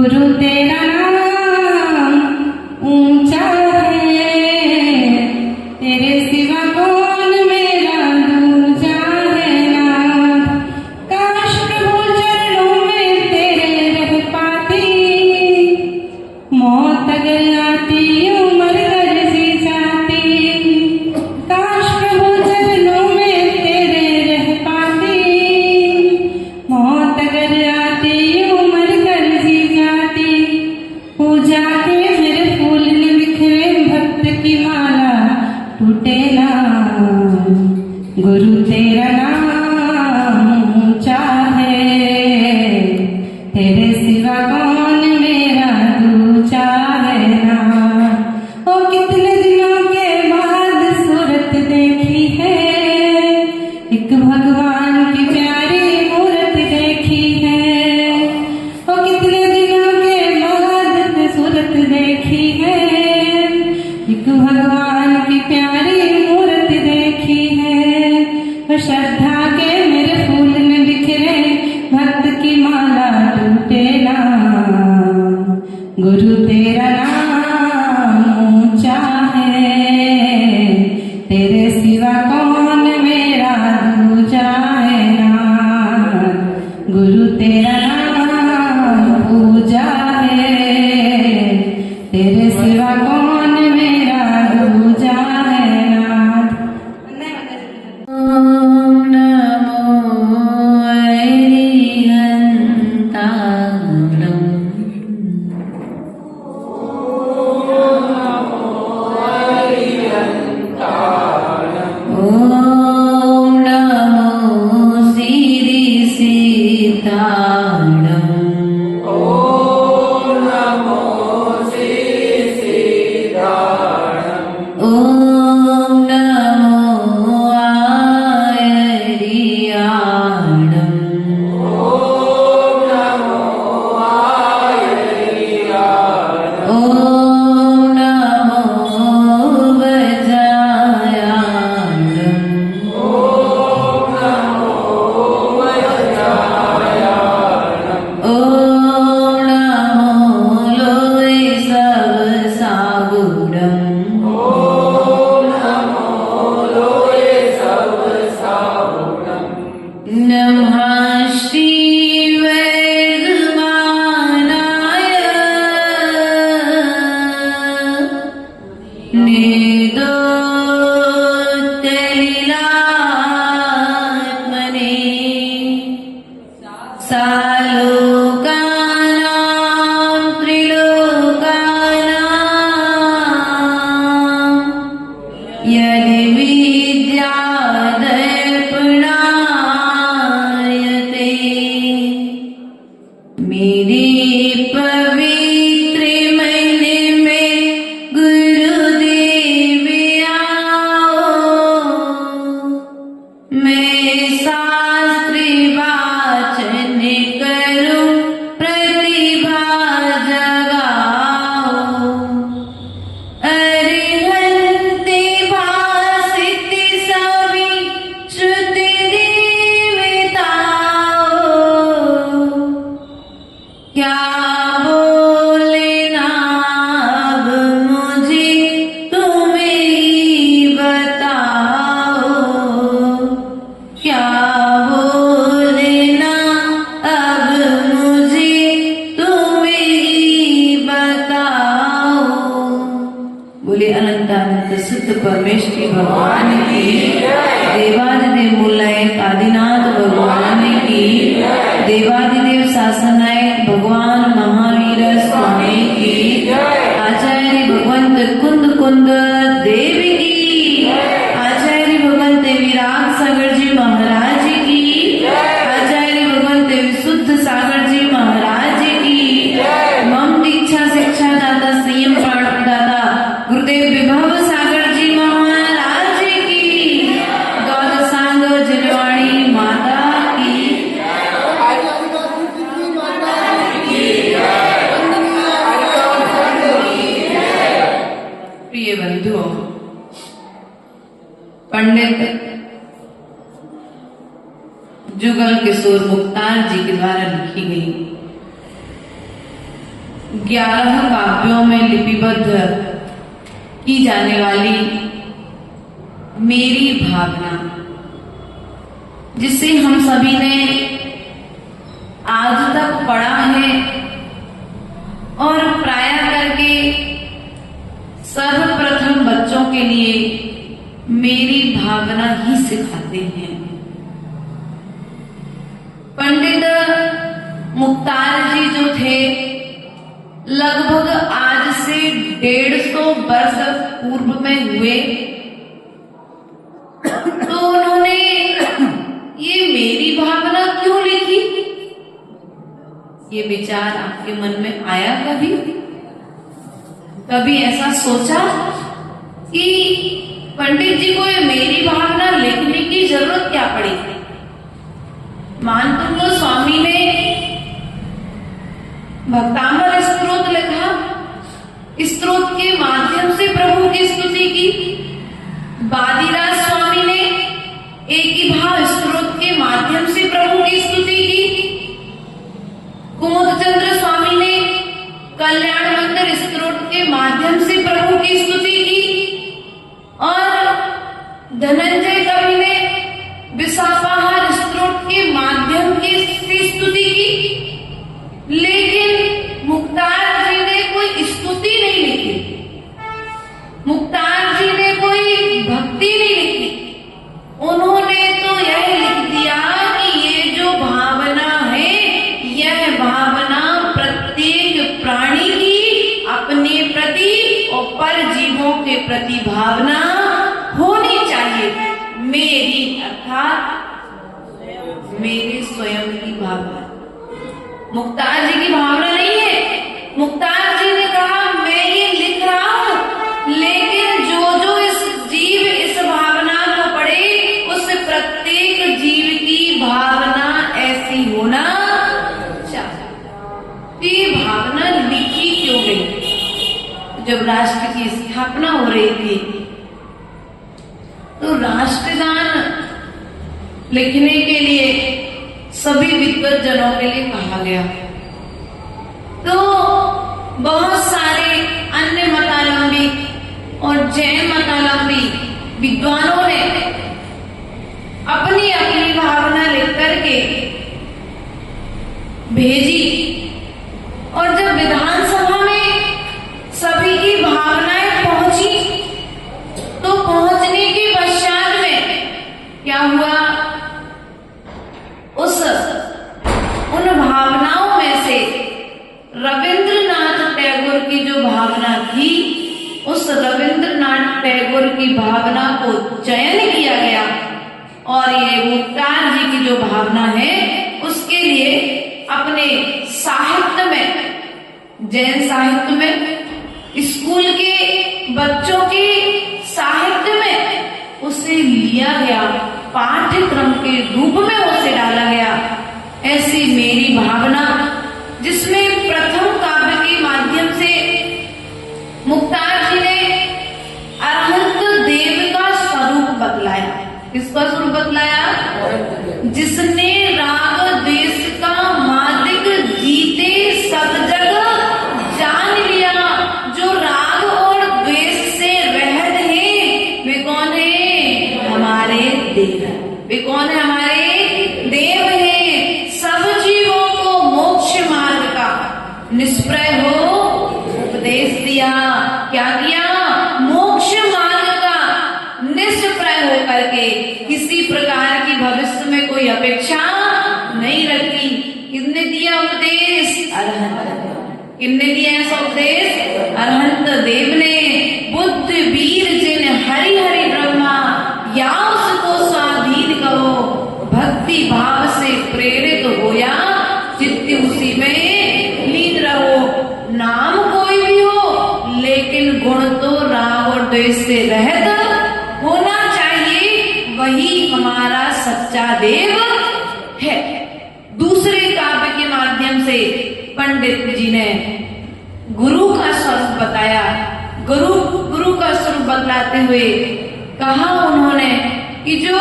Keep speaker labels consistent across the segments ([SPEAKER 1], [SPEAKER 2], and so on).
[SPEAKER 1] गुरु तेरा नाम ऊंचा है, तेरे सिवा कौन मेरा दूजा है नाथ। काश प्रभु चरणों में तेरे रह पाती, मौत अगर आती उम्र कर जी जाती। काश प्रभु चरणों में तेरे रह पाती, मौत अगर आती उम्र कर जी जाती। पूजा के मेरे फूल न बिखरे, भक्त की माला टूटे ना। गुरु तेरा नाम ऊंचा है, तेरे सिवा कौन मेरा दूजा है ना। ओ कितने दिनों के बाद सूरत देखी है, एक भगवान की प्यारी मूरत देखी है। ओ कितने दिनों के बाद सूरत देखी है, एक भगवान की प्यारी मूरत देखी है। और श्रद्धा के मेरे फूल न बिखरे, भक्त की माला टूटे ना। गुरु तेरा नाम ऊंचा है, तेरे सिवा कौन मेरा दूजा है ना। गुरु तेरा नाम पूजा है, तेरे सिवा कौन मेरा दूजा है नाथ।
[SPEAKER 2] ओम नमो अरिहंताणं। ओम नमो श्रीसिद्धाणं। ओम नमो आयरियाणं। ओम नमो वज्रायाणं। ओम नमो लोय सब सागुणं। नमः श्री वर्धमानाय निर्दोषलिलात्मने सालोकानां त्रिलोकानां यदि विद्यादर्पणायते। मेरे पवित्र मन में गुरुदेव आओ, मैं शास्त्र वाचन करूं प्रतिभा जगाओ। अरिहन्ते भासित सवि श्रुति देवताओ। क्या बोलना अब मुझे तुम ही बताओ। क्या बोलना अब मुझे तुम ही बताओ। बोले अनंत अनंत शुद्ध परमेश्वरी भगवान की, देवादिदेव मूलनायक आदिनाथ भगवान की, देवादिदेव शासनायक भगवान महावीर स्वामी की, आचार्य भगवंत कुंद कुंद देव की, आचार्य भगवंत विराग सागर जी महाराज की, आचार्य भगवंत विशुद्ध सागर जी महाराज की, मम दीक्षा शिक्षा दाता संयम दाता गुरुदेव विभव सागर जी महाराज की, द्वादशांग जलवाणी माता की। प्रिय बंधुओं, पंडित जुगल किशोर मुख्तार जी के द्वारा लिखी गई 11 काव्यों में लिपिबद्ध की जाने वाली मेरी भावना, जिसे हम सभी ने आज तक पढ़ा है और प्राय करके सर्वप्रथम बच्चों के लिए मेरी भावना ही सिखाते हैं। पंडित मुख्तार जी जो थे, लगभग आज से 150 वर्ष पूर्व में हुए, तो उन्होंने ये मेरी भावना क्यों लिखी? ये विचार आपके मन में आया कभी? कभी ऐसा सोचा कि पंडित जी को ये मेरी भावना लिखने की जरूरत क्या पड़ी? मानतुंग स्वामी ने भक्तांबर स्तोत्र लिखा, स्तोत्र के माध्यम से प्रभु की स्तुति की। बादीराज स्वामी ने एक ही भाव स्तोत्र के माध्यम से प्रभु की स्तुति की। कुमुदचंद्र स्वामी ने कल्याण मंदिर स्तोत्र के माध्यम से प्रभु की स्तुति की और धनंजय कवि ने विसापाहार स्तोत्र के माध्यम से स्तुति की। लेकिन मुख्तार जी ने कोई स्तुति नहीं लिखी, मुख्तार जी ने कोई भक्ति नहीं लिखी। उन्होंने तो यह लिख दिया कि ये जो भावना है, यह भावना प्रत्येक प्राणी की अपने प्रति और पर जीवों के प्रति भावना होनी चाहिए। मेरी अर्थात मेरे स्वयं की भावना, मुख्तार जी की भावना नहीं है। मुख्तार जी ने कहा मैं ये लिख रहा हूं, लेकिन जो जो इस जीव इस भावना को पढ़े, उस प्रत्येक जीव की भावना ऐसी होना चाहिए। ये भावना लिखी क्यों गई? जब राष्ट्र की स्थापना हो रही थी तो राष्ट्रगान लिखने के लिए सभी विद्वत जनों के लिए कहा गया। तो बहुत सारे अन्य मतावलंबी और जैन मतावलंबी विद्वानों ने अपनी अपनी भावना लिख करके भेजी और जब विधानसभा में सभी की भावनाएं पहुंची, तो पहुंचने के पश्चात में क्या हुआ? उन भावनाओं में से रविंद्रनाथ टैगोर की जो भावना थी, उस रविंद्रनाथ टैगोर की भावना को चयन किया गया और ये मुख्तार जी की जो भावना है, उसके लिए अपने साहित्य में, जैन साहित्य में, स्कूल के बच्चों के साहित्य में उसे लिया गया, पाठ्यक्रम के रूप में उसे डाला गया। ऐसी मेरी भावना, जिसमें प्रथम काव्य के माध्यम से मुख्तार जी ने अरहंत देव का स्वरूप बतलाया। किसका स्वरूप बतलाया? जिसने राग देश का मादिक जीते सब जगह जान लिया। जो राग और द्वेष से रहत है, वे कौन है? हमारे देव। वे कौन है? हमारे देव है। सब जीवों को मोक्ष मार्ग का निष्प्रय हो उपदेश दिया। क्या किया? मोक्ष मार्ग का निष्प्रय हो करके किसी प्रकार की भविष्य में कोई अपेक्षा नहीं रखी। किसने दिया उपदेश? अरहंत। किसने दिया ऐसा उपदेश? अरहंत देव ने। बुद्ध वीर जिन हरि हरि ब्रह्मा, या उसको स्वाधीन करो। भक्ति भाव से प्रेरित होया, चित्त उसी में लीन रहो। नाम कोई भी हो, लेकिन गुण तो राग और द्वेष से रहित होना चाहिए। वही हमारा सच्चा देव है। दूसरे काव्य के माध्यम से पंडित जी ने गुरु का स्वरूप बताया। गुरु का स्वरूप बतलाते हुए कहा उन्होंने कि जो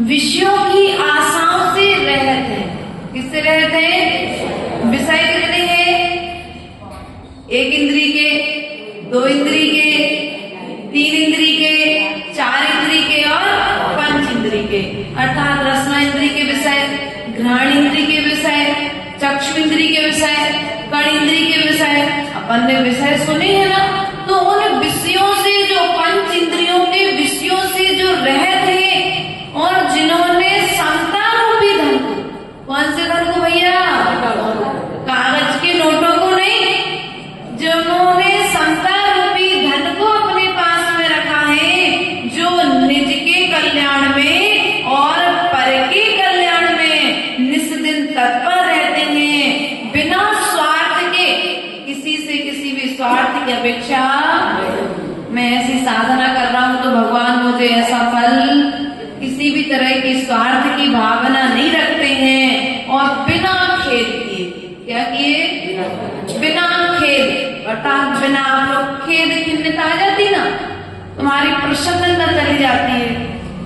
[SPEAKER 2] विषयों की आशाओं से रहते हैं, किससे रहते हैं? विषय कहते हैं एक इंद्री के, दो इंद्री के, तीन इंद्री के, चार इंद्री के और पंच इंद्री के, अर्थात रसना इंद्री के विषय, घ्राण इंद्री के विषय, चक्षु इंद्री के विषय, कर्ण इंद्री के विषय। अपन ने विषय सुने हैं ना, तो उन विषयों से जो पंच इंद्रियों के विषयों से जो रहते हैं और जिन्होंने समता रूपी धन को, कौन से धन को भैया, कागज के नोटों को नहीं, जिन्होंने समता रूपी धन को अपने पास में रखा है, जो निज के कल्याण में और पर के कल्याण में निस दिन तत्पर रहते हैं, बिना स्वार्थ के, किसी से किसी भी स्वार्थ की अपेक्षा। मैं ऐसी साधना कर रहा हूं तो भगवान मुझे ऐसा फल, किसी भी तरह की स्वार्थ की भावना नहीं रखते हैं और बिना खेद किए, क्या किए, बिना खेद, अर्थात बिना आप लोग खेद खिन्नता आ जाती ना, तुम्हारी प्रसन्नता चली जाती है।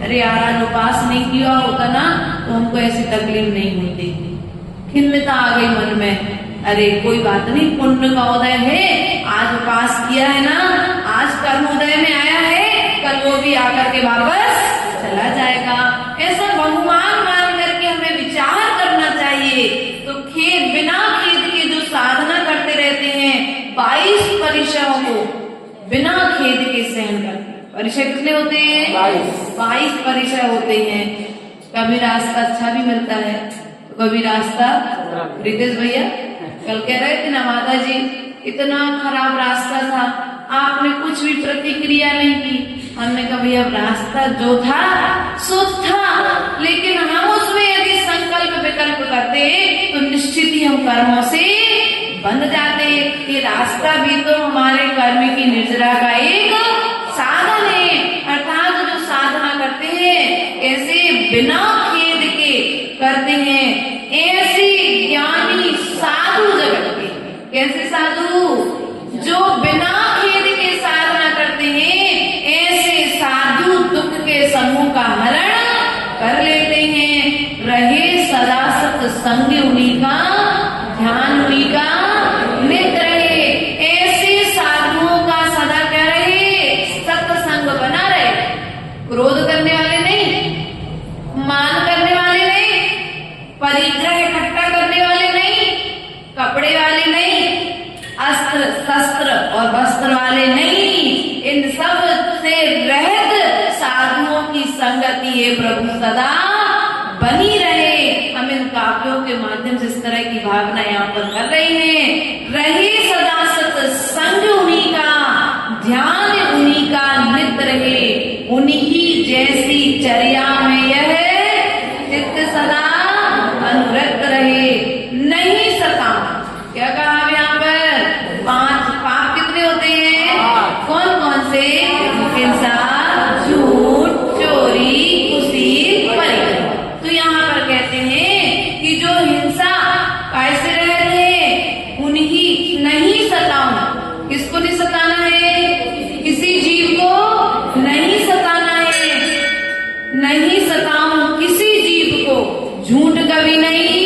[SPEAKER 2] अरे यार आज उपास नहीं किया होता ना तो हमको ऐसी तकलीफ नहीं होती, खिन्नता आ गई मन में। अरे कोई बात नहीं, पुण्य का उदय है, आज उपास किया है ना, आज कर्म उदय में आया है, कल वो भी आकर के वापस चला जाएगा। ऐसा बहुमान मान करके हमें विचार करना चाहिए। तो खेद, बिना खेद के जो साधना करते रहते हैं, 22 परिचयों को बिना खेद के सहन करते। परिचय कितने होते हैं, 22 परिचय होते हैं। कभी रास्ता अच्छा भी मिलता है तो कभी रास्ता, रितेश भैया कल कह रहे थे ना, माता जी इतना खराब रास्ता था, आपने कुछ भी प्रतिक्रिया नहीं की। हमने कहा भैया रास्ता जो था सो था, लेकिन हम उसमें यदि संकल्प विकल्प करते तो निश्चित ही हम कर्मों से बंध जाते। ये रास्ता भी तो हमारे कर्म की निर्जरा का एक साधन है, अर्थात जो साधना करते हैं ऐसे बिना खेद के करते हैं। ऐसे ज्ञानी साधु जगत के, कैसे साधु, जो बिना खेद के साधना करते हैं, ऐसे साधु दुख के समूह का हरण कर लेते हैं। रहे सदा सत्संग उन्हीं का, ध्यान उन्हीं का नित रहे। ऐसे साधुओं का सदा क्या रहे, सत्संग बना रहे। क्रोध करने वाले नहीं, मान करने वाले नहीं, परिग्रह इकट्ठा करने वाले नहीं, कपड़े वाले नहीं, अस्त्र शस्त्र और वस्त्र वाले नहीं, इन सब से रहित साधुओं की संगति ये प्रभु सदा बनी रहे। हम इन काव्यों के माध्यम से इस तरह की भावना यहाँ पर कर रहे हैं। रहे सदा सत्संग उन्हीं का, ध्यान उन्हीं का नित रहे, उन्हीं जैसी चर्या में यह चित्त सदा अनुरक्त रहे। नहीं सता, क्या कहा अब यहाँ पर, 5 पाप कितने होते हैं, कौन कौन से, हिंसा, झूठ, चोरी, कुसील, परिग्रह। तो यहाँ पर कहते हैं कि जो हिंसा कैसे रहते हैं, उन्हीं नहीं सताऊं। किसको नहीं सताना है, किसी जीव को नहीं सताना है, नहीं सताऊं किसी जीव को, झूठ कभी नहीं।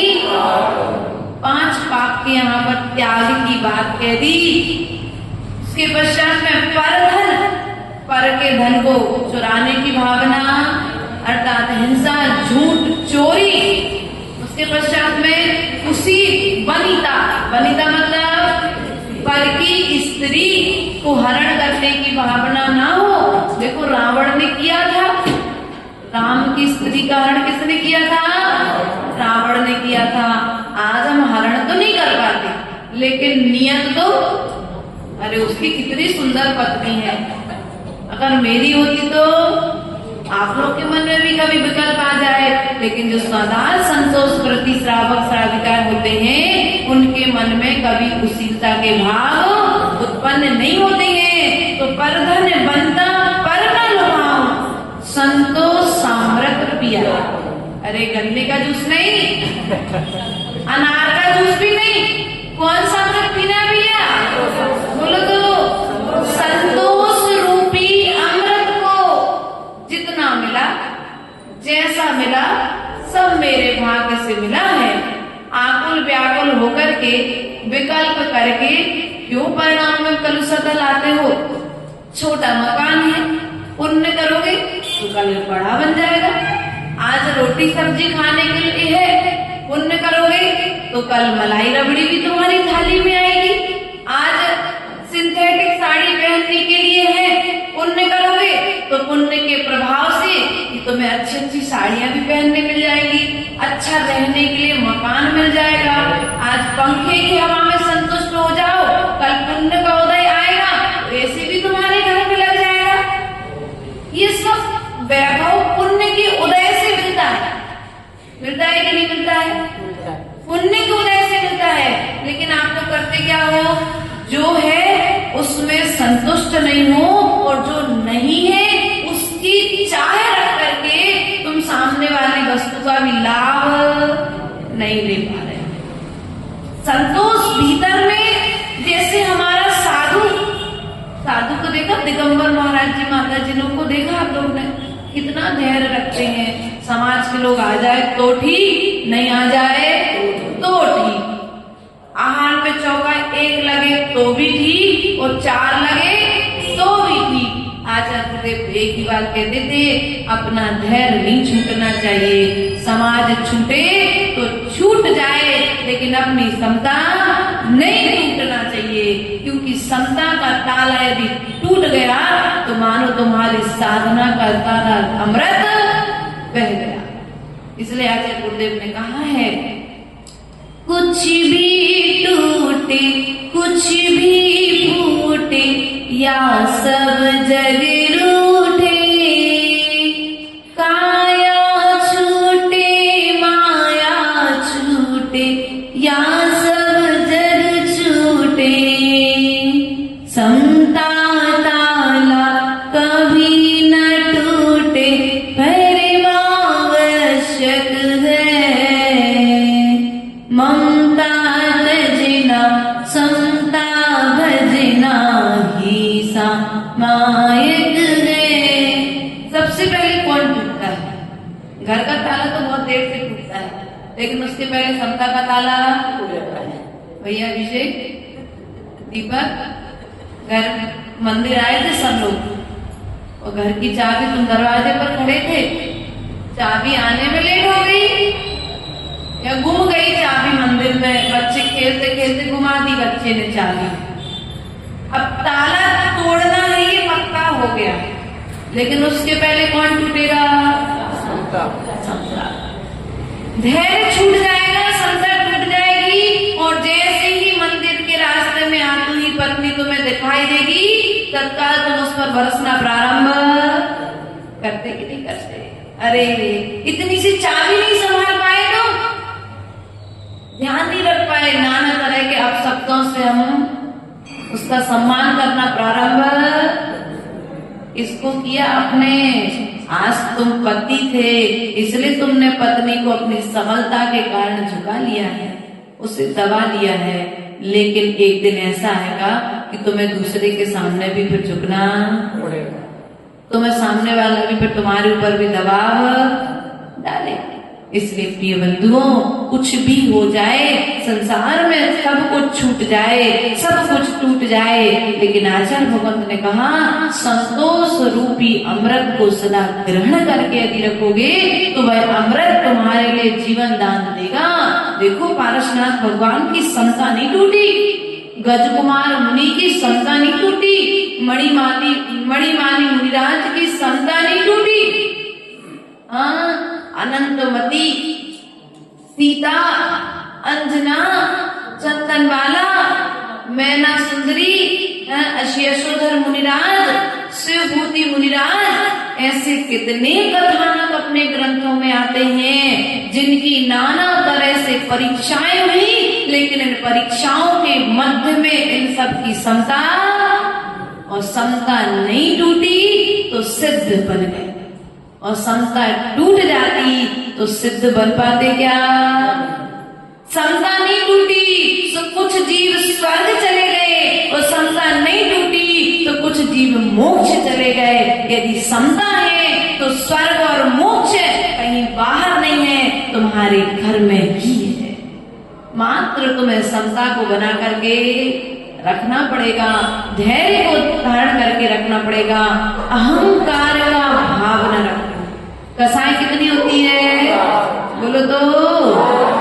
[SPEAKER 2] 5 पाप के यहाँ पर त्याग की बात कह दी। उसके पश्चात में परधन, पर के धन को चुराने की भावना, अर्थात हिंसा, झूठ, चोरी। उसके पश्चात में कुसी, वनिता, वनिता मतलब पर की स्त्री को हरण करने की भावना ना हो। देखो रावण ने किया था, राम की स्त्री का हरण किसने किया था, रावण ने किया था। आज हम हरण तो नहीं कर पाते, लेकिन नियत तो, अरे उसकी कितनी सुंदर पत्नी है, अगर मेरी होती तो आप लोग के मन में भी कभी विकल्प आ जाए। लेकिन जो सदा संतोष प्रति श्रावक श्राविका होते हैं, उनके मन में कभी कुशीलता के भाव उत्पन्न नहीं होते हैं। तो परधन बनता पर न लुभाऊं, संतोष साम्रत पिया। अरे गन्ने का जूस नहीं, अनार का जूस भी नहीं, कौन सा अमृत पीना भैया, बोलो तो संतोष रूपी अमृत को जितना मिला, जैसा मिला, सब मेरे भाग्य से मिला है। आकुल व्याकुल होकर के, विकल्प करके क्यों परिणाम में कलुषता लाते हो? छोटा मकान है, पुण्य करोगे तो कल बड़ा बन जाएगा। आज रोटी सब्जी खाने के लिए है, पुण्य करोगे तो कल मलाई रबड़ी भी तुम्हारी थाली में आएगी। आज सिंथेटिक साड़ी पहनने के लिए है, पुण्य करोगे तो पुण्य के प्रभाव से तुम्हें अच्छी अच्छी साड़ियां भी पहनने मिल जाएंगी, अच्छा रहने के लिए मकान मिल जाएगा। आज पंखे की हवा में संतुष्ट हो जाओ, कल पुण्य का उदय आएगा तो ऐसे भी तुम्हारे घर में लग जाएगा। ये सब वैभव पुण्य के उदय से मिलता है। मिलता है कि नहीं मिलता है? पुण्य के उदय से मिलता है। लेकिन आप तो करते क्या हो, जो है उसमें संतुष्ट नहीं हो और जो नहीं है उसकी चाह रख करके तुम सामने वाली वस्तु का भी लाभ नहीं ले पा रहे। संतोष भीतर में, जैसे हमारा साधु को देखा, दिगंबर महाराज जी, माता जी को देखा आप लोग ने, कितना धैर्य रखते हैं। समाज के लोग आ जाए तो ठीक, नहीं आ जाए तो ठीक। आहार पे चौका एक लगे तो भी ठीक और 4 लगे तो भी ठीक। आचार्य देव एक ही बात कहते थे, अपना धैर्य नहीं छूटना चाहिए। समाज छूटे तो छूट जाए, लेकिन अपनी समता नहीं टूटना चाहिए, क्योंकि समता का ताला यदि टूट गया तो मानो तुम्हारी साधना का ताला अमृत बह गया। इसलिए आचार्य गुरुदेव ने कहा है, कुछ भी टूटे कुछ भी फूटे या सब जग रूठे, काया छूटे माया छूटे या सब जग छूटे, समता ताला कभी न टूटे, परिवार आवश्यक है, ममता तजना समता भजना ही सामायिक है। सबसे पहले कौन टूटता है? घर का ताला तो बहुत देर से टूटता है, लेकिन उसके पहले समता का ताला भैया अभिषेक दीपक घर मंदिर आए थे सब लोग, और घर की चाबी तुम दरवाजे पर खड़े थे, चाबी आने में लेट हो गई या गुम गई चाबी मंदिर में, बच्चे खेलते खेलते घुमा दी बच्चे ने चाबी। अब ताला तोड़ना है ये पक्का हो गया, लेकिन उसके पहले कौन टूटेगा? समता। धैर्य छूट जाएगा, समता टूट जाएगी, और जैसे ही मंदिर के रास्ते में आती हुई पत्नी तुम्हें दिखाई देगी, तत्काल तुम उस पर बरसना प्रारंभ करते कि नहीं करते? अरे इतनी सी चाबी नहीं संभाल पाए तो ध्यान नहीं रख पाए, नाना तरह के अपशब्दों से हम उसका सम्मान करना प्रारंभ इसको किया आपने। आज तुम पति थे, इसलिए तुमने पत्नी को अपनी सबलता के कारण झुका लिया है, उसे दबा लिया है, लेकिन एक दिन ऐसा आएगा कि तुम्हें दूसरे के सामने भी फिर झुकना पड़ेगा, तुम्हें सामने वाला भी फिर तुम्हारे ऊपर भी दबाव डालेगा। इसलिए प्रिय बंधुओं, कुछ भी हो जाए संसार में, सब कुछ छूट जाए, सब कुछ टूट जाए, लेकिन आचार्य भगवंत ने कहा संतोष रूपी अमृत को सदा ग्रहण करके यदि रखोगे तो वह अमृत तुम्हारे लिए जीवन दान देगा। देखो पारसनाथ भगवान की समता नहीं टूटी, गजकुमार मुनि की समता नहीं टूटी, मणिमानी मुनिराज की समता नहीं टूटी। हाँ, अनंतमती, सीता, अंजना, चंदनबाला, मैना सुंदरी, यशोधर मुनिराज, शिवभूति मुनिराज, ऐसे कितने कथानक अपने ग्रंथों में आते हैं जिनकी नाना तरह से परीक्षाएं हुई, लेकिन इन परीक्षाओं के मध्य में इन सब की समता और समता नहीं टूटी तो सिद्ध बन गए, और समता टूट जाती तो सिद्ध बन पाते क्या? समता नहीं टूटी तो कुछ जीव स्वर्ग चले गए, और समता नहीं टूटी तो कुछ जीव मोक्ष चले गए। यदि समता है तो स्वर्ग और मोक्ष कहीं बाहर नहीं है, तुम्हारे घर में ही है। मात्र तुम्हें समता को बना करके रखना पड़ेगा, धैर्य को धारण करके रखना पड़ेगा, अहंकार का भाव न रखो। कसाई कितनी होती है बोलो तो,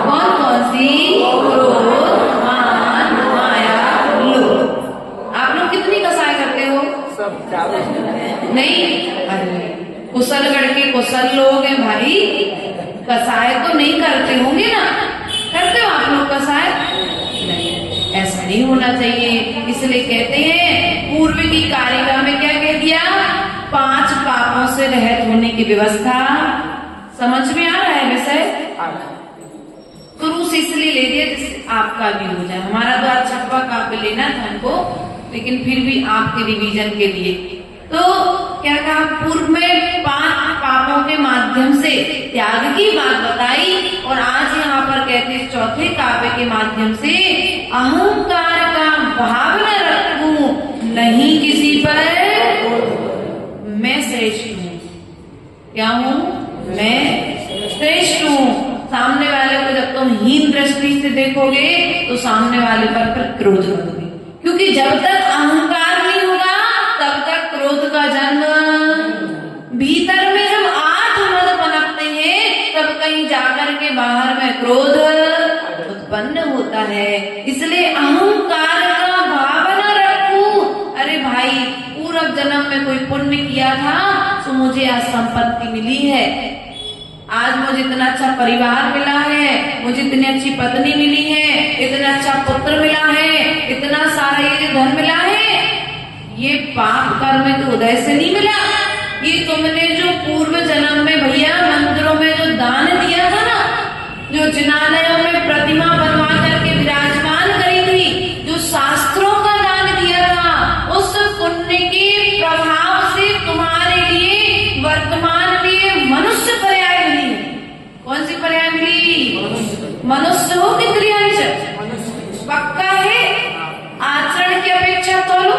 [SPEAKER 2] कौन कौन सी? क्रोध, मान, माया, लोभ। आप लोग कितनी कसाई करते हो? नहीं? अरे कुशलगढ़ के कुशल लोग हैं भाई, कसाय तो नहीं करते होंगे ना? करते हो आप लोग कसाय? नहीं, ऐसा नहीं होना चाहिए। इसलिए कहते हैं पूर्व की कारिका में क्या कह दिया? 5 पापों से रहित होने की व्यवस्था। समझ में आ रहा है वैसे? क्रूस इसलिए ले दिया जिससे आपका भी हो जाए। हमारा तो आज छप्पा काव्य लेना था हमको, लेकिन फिर भी आपके रिवीजन के लिए। तो क्या कहा? पूर्व में 5 पापों के माध्यम से त्याग की बात बताई, और आज यहाँ पर कहते चौथे काव्य के माध्यम से अहंकार का भाव न रखूं, नहीं किसी पर मैं श्रेष्ठ हूँ। क्या हूँ? मैं श्रेष्ठ हूँ। सामने वाले को जब तुम हीन दृष्टि से देखोगे तो सामने वाले पर क्रोध करोगे, क्योंकि जब तक अहंकार नहीं होगा तब तक क्रोध का जन्म भीतर में जब 8 मद पनपते हैं तब कहीं जाकर के बाहर में क्रोध उत्पन्न होता है। इसलिए अहंकार का भाव न रखूं। अरे भाई, पूर्व जन्म में कोई पुण्य किया था तो मुझे आज संपत्ति मिली है, आज मुझे इतना अच्छा परिवार मिला है, मुझे इतनी अच्छी पत्नी मिली है, इतना अच्छा पुत्र मिला है, इतना सारा ये धन मिला है। ये पाप कर्म के उदय से नहीं मिला। ये तुमने जो पूर्व जन्म में भैया मंदिरों में जो दान दिया था ना, जो जिनालयों में प्रतिमा बनवा करके विराजमान करी थी, जो शास्त्रों का दान दिया था, उस पुण्य के प्रभाव से तुम्हारे लिए वर्तमान में मनुष्य पर्याय मिली। कौन सी पर्याय मिली? मनुष्य हो कि त्रियंश? पक्का है? आचरण की अपेक्षा तोलो।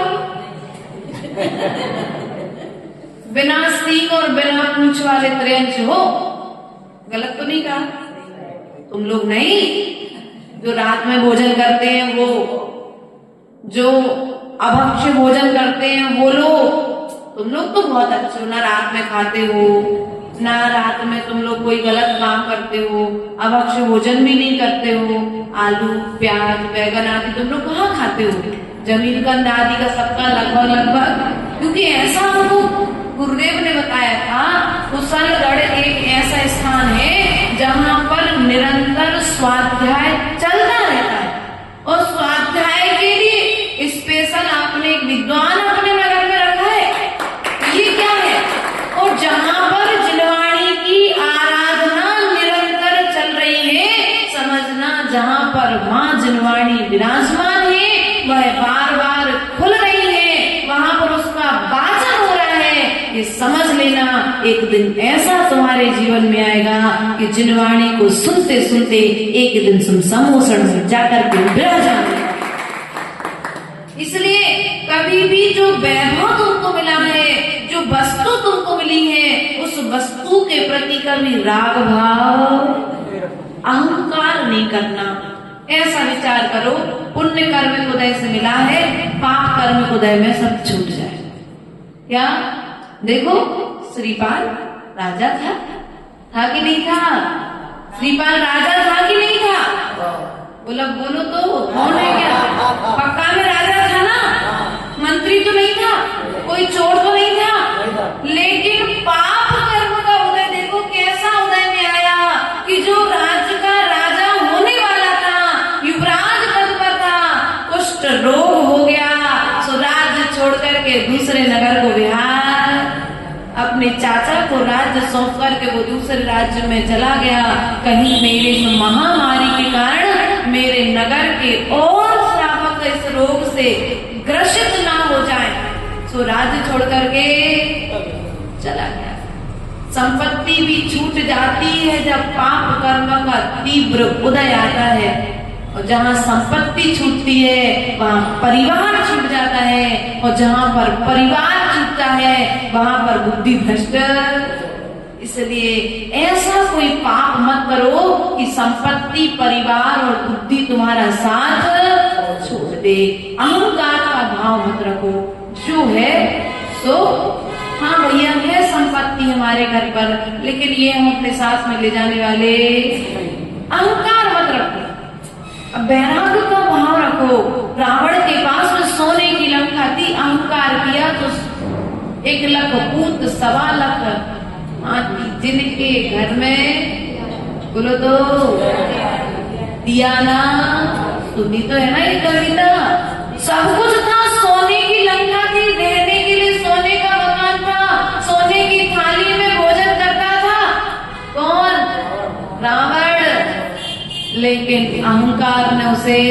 [SPEAKER 2] बिना सींग और बिना पूंछ वाले त्रियंश हो। गलत तो नहीं कहा? तुम लोग नहीं, जो रात में भोजन करते हैं वो, जो अभक्ष्य भोजन करते हैं वो लोग, तुम लोग तो बहुत अच्छे हो ना, रात में खाते हो ना, रात में तुम लोग कोई गलत काम करते हो, अभक्ष्य भोजन भी नहीं करते हो। आलू, प्याज, बैगन आदि तुम लोग कहाँ खाते हो? जमीन कंद आदि का सबका लगभग, क्योंकि ऐसा हमको गुरुदेव ने बताया था, कुशलगढ़ एक ऐसा स्थान है जहाँ पर निरंतर स्वाध्याय चलता रहता है, और स्वाध्याय के लिए स्पेशल आपने एक विद्वान अपने नगर में रखा है। ये क्या है? और जहाँ पर जिनवाणी की आराधना निरंतर चल रही है, समझना जहाँ पर माँ जिनवाणी विराजमान है वह बार बार खुल रही है, वहां पर उसका वाचन हो रहा है। ये समझ लेना, एक दिन ऐसा तुम्हारे जीवन में आएगा कि जिनवाणी को सुनते सुनते एक दिन तुम समोसण में जाकर के विराजमान। इसलिए कभी भी जो वैभव तुमको मिला है, जो वस्तु तुमको मिली है, उस वस्तु के प्रति कभी राग भाव, अहंकार नहीं करना। ऐसा विचार करो, पुण्य कर्म उदय से मिला है, पाप कर्म उदय में सब छूट जाए। क्या देखो, श्रीपाल राजा था कि नहीं था? श्रीपाल राजा था कि नहीं था? बोलो तो, कौन है? क्या पक्का में राजा था ना? मंत्री तो नहीं था, कोई चोर तो नहीं था, लेकिन पाप कर्म का उदय देखो कैसा उदय में आया कि जो राज्य का राजा होने वाला था, युवराज पद पर था, कुष्ठ रोग हो गया, सो राज्य छोड़ करके दूसरे नगर को बिहार, अपने चाचा को राज्य सौंप करके वो दूसरे राज्य में चला गया। कहीं मेरे इस महामारी के कारण मेरे नगर के और श्रावक इस रोग से ग्रसित ना हो जाए, सो राज्य छोड़ करके चला गया। संपत्ति भी छूट जाती है जब पाप कर्म का तीव्र उदय आता है, और जहाँ संपत्ति छूटती है वहाँ परिवार छूट जाता है, और जहाँ पर परिवार छूटता है वहाँ पर बुद्धि भ्रष्ट। इसलिए ऐसा कोई पाप मत करो कि संपत्ति, परिवार और बुद्धि तुम्हारा साथ छोड़ दे। अहंकार का भाव मत रखो। जो है सो हाँ भैया है संपत्ति हमारे घर पर, लेकिन ये हम अपने साथ में ले जाने वाले, अहंकार मत रखो। अब वैराग्य का भाव रखो। रावण के पास में सोने की लंका थी, अहंकार किया तो 1 लाख पूत 1.25 लाख हाथी, जिनके घर में बोलो तो दिया ना, सुनी तो है ना ये कविता। सब कुछ था, सोने की लंका थी, रहने के लिए सोने का मकान था, सोने की थाली में भोजन करता था कौन? रावण। लेकिन अहंकार ने उसे,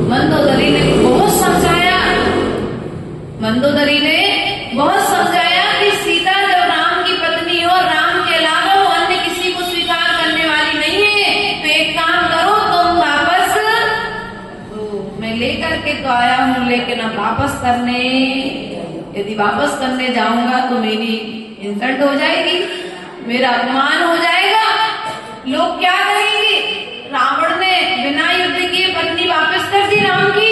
[SPEAKER 2] मंदोदरी ने बहुत समझाया, मंदोदरी ने बहुत समझाया कि सीता जब राम की पत्नी हो, राम के अलावा वो अन्य किसी को स्वीकार करने वाली नहीं है, तो एक काम करो तुम वापस, तो मैं लेकर के तो आया हूं, लेकिन अब वापस करने, यदि वापस करने जाऊंगा तो मेरी इंसल्ट हो जाएगी, मेरा अपमान हो जाएगा, लोग क्या कहेंगे? रावण ने बिना युद्ध किए पत्नी वापस कर दी राम की,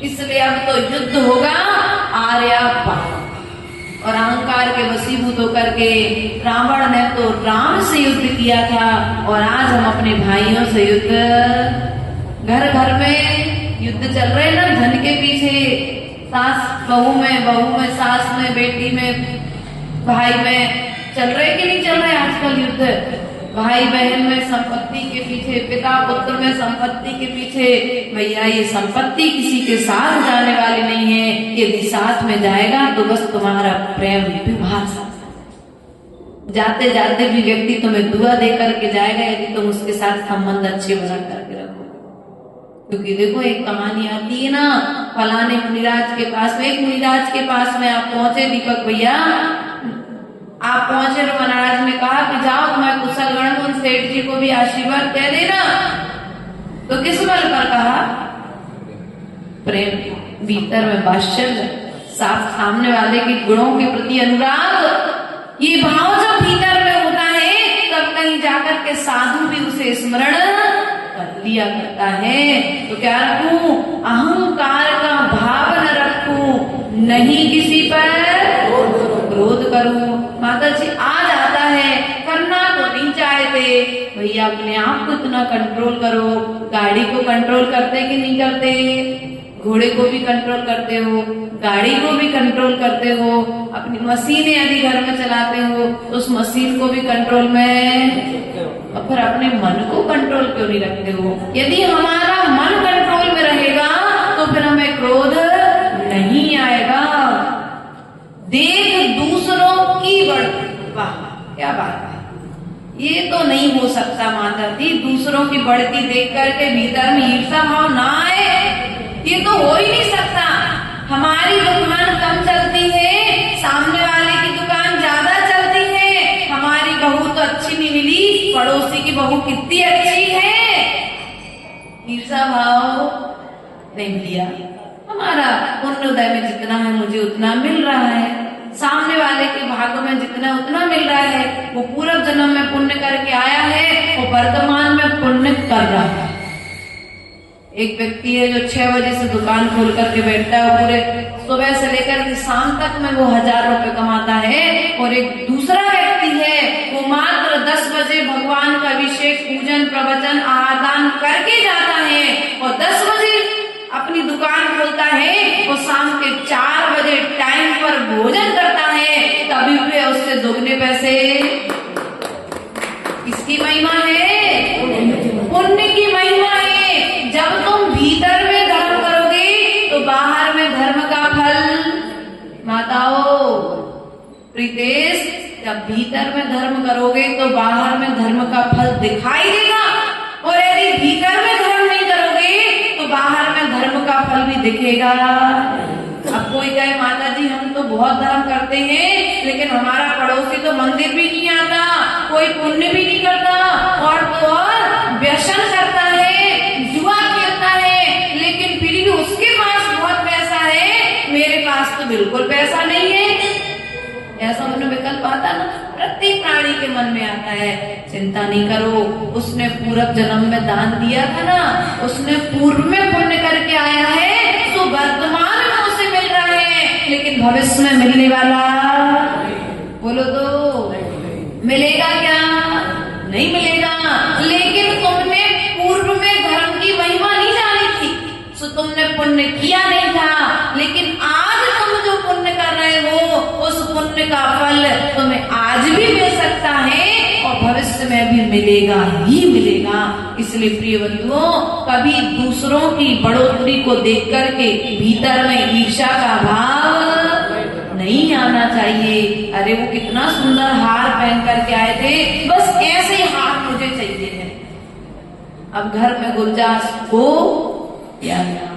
[SPEAKER 2] इसलिए अब तो युद्ध होगा आर्या पार। और अहंकार के वशीभूत होकर के रावण ने तो राम से युद्ध किया था, और आज हम अपने भाइयों से युद्ध, घर घर में युद्ध चल रहे ना, धन के पीछे, सास बहू में सास में, बेटी में, भाई में, चल रहे कि नहीं चल रहे आजकल युद्ध? भाई बहन में संपत्ति के पीछे, पिता पुत्र में संपत्ति के पीछे। भैया ये संपत्ति किसी के साथ जाने वाली नहीं है, यदि साथ में जाएगा तो बस तुम्हारा प्रेम विवाह साथ, जाते जाते भी व्यक्ति तुम्हें दुआ दे करके जाएगा यदि तुम उसके साथ संबंध अच्छे बना करके रखो। क्योंकि देखो एक कहानी आती है ना, फलाने मुनिराज के पास में, एक मुनिराज के पास में आप पहुंचे दीपक भैया, आप पहुंचे तो महाराज ने कहा कि जाओ तुम्हारे कुशल गण उन सेठ जी को भी आशीर्वाद कह देना। तो किस बल पर कहा? प्रेम, भीतर में वात्सल्य, सामने वाले के गुणों के प्रति अनुराग, ये भाव जब भीतर में होता है तब कहीं जाकर के साधु भी उसे स्मरण कर लिया करता है। तो क्या रखूं? अहंकार का भाव न रखूं, नहीं किसी पर क्रोध करूं। माता जी आ जाता है, करना तो नहीं चाहते, भैया अपने आप को इतना कंट्रोल करो। गाड़ी को कंट्रोल करते कि नहीं करते? घोड़े को भी कंट्रोल करते हो, गाड़ी को भी कंट्रोल करते हो, अपनी मशीनें यदि घर में चलाते हो तो उस मशीन को भी कंट्रोल में, और फिर अपने मन को कंट्रोल क्यों नहीं रखते हो? यदि हमारा मन कंट्रोल में रहेगा तो फिर हमें क्रोध नहीं आएगा। देख दूसरों की बढ़ती, वाह क्या बात है, ये तो नहीं हो सकता माता जी, दूसरों की बढ़ती देख करके भीतर में ईर्ष्या भाव ना आए, ये तो हो ही नहीं सकता। हमारी दुकान कम चलती है, सामने वाले की दुकान ज्यादा चलती है, हमारी बहू तो अच्छी नहीं मिली, पड़ोसी की बहू कितनी अच्छी है, ईर्ष्या भाव नहीं लिया। हमारा पुण्योदय में जितना है मुझे उतना मिल रहा है, सामने वाले के भाग में जितना उतना मिल रहा है, वो पूर्व जन्म में पुण्य करके आया है, वो वर्तमान में पुण्य कर रहा है। एक व्यक्ति है जो 6 बजे से दुकान खोल करके बैठता है, पूरे सुबह से लेकर के शाम तक में वो 1000 रुपए कमाता है, और एक दूसरा व्यक्ति है वो मात्र 10 बजे भगवान का अभिषेक, पूजन, प्रवचन, आदान करके जाता है, और 10 बजे अपनी दुकान खोलता है, और शाम के 4 बजे टाइम पर भोजन करता है, तभी भी उससे दोगुने पैसे। किसकी महिमा है? पुण्य की महिमा है। जब तुम भीतर में धर्म करोगे तो बाहर में धर्म का फल, माताओं प्रीतेश, जब भीतर में धर्म करोगे तो बाहर में धर्म का फल दिखाई देगा, और यदि भीतर में धर्म नहीं करोगे तो बाहर में धर्म का फल भी दिखेगा। अब कोई कहे माता जी हम तो बहुत धर्म करते हैं, लेकिन हमारा पड़ोसी तो मंदिर भी नहीं आता, कोई पुण्य भी नहीं करता, और तो और व्यसन करता है, जुआ खेलता है, लेकिन फिर भी उसके पास बहुत पैसा है, मेरे पास तो बिल्कुल पैसा नहीं है। ऐसा उन्हें विकल्प आता ना। प्रत्येक प्राणी के मन में आता है, चिंता नहीं करो, उसने पूर्व जन्म में दान दिया था ना, उसने पूर्व में पुण्य करके आया है, तो वर्तमान में उसे मिल रहा है, लेकिन भविष्य में मिलने वाला बोलो तो मिलेगा क्या? नहीं मिलेगा। लेकिन तुमने पूर्व में धर्म की महिमा नहीं जानी थी, तो तुमने पुण्य किया नहीं था, लेकिन आज तुम जो पुण्य कर रहे हो, उस पुण्य का फल तुम्हें आज भी मिल सकता है और भविष्य में भी मिलेगा ही मिलेगा। इसलिए प्रिय बंधुओं, कभी दूसरों की बढ़ोतरी को देख करके भीतर में ईर्ष्या का भाव नहीं आना चाहिए। अरे वो कितना सुंदर हार पहन करके आए थे, बस ऐसे ही हार मुझे चाहिए है। अब घर में गुलजास हो या ना,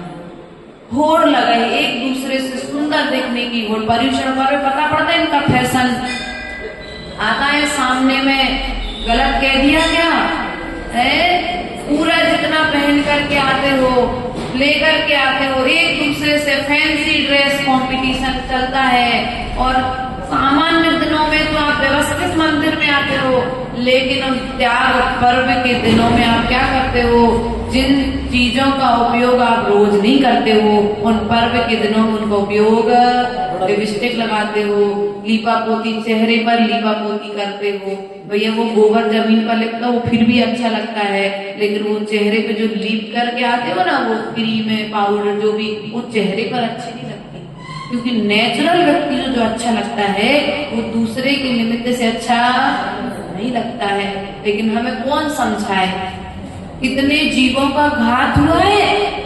[SPEAKER 2] होड़ लगे एक दूसरे से सुंदर दिखने की, होड़ पर्यूषण पर पता पड़ता है इनका फैशन आता है सामने में, गलत कह दिया क्या है? पूरा जितना पहन करके आते हो, लेकर के आते हो, एक दूसरे से फैंसी ड्रेस कंपटीशन चलता है, और सामान्य दिनों में तो आप व्यवस्थित मंदिर में आते हो, लेकिन उन त्याग पर्व के दिनों में आप क्या करते हो? जिन चीजों का उपयोग आप रोज नहीं करते हो, उन पर्व के दिनों में उनका उपयोग, लिपस्टिक लगाते हो, लीपा पोती, चेहरे पर लीपा पोती करते हो। भैया वो गोबर जमीन पर लिपता वो फिर भी अच्छा लगता है, लेकिन वो चेहरे पे जो लीप करके आते हो ना, वो क्रीम है, पाउडर जो भी, वो चेहरे पर अच्छी नहीं लगती, क्योंकि नेचुरल व्यक्ति जो अच्छा लगता है वो दूसरे के निमित्त से अच्छा नहीं लगता है। लेकिन हमें कौन समझाए? कितने जीवों का घात हुआ है,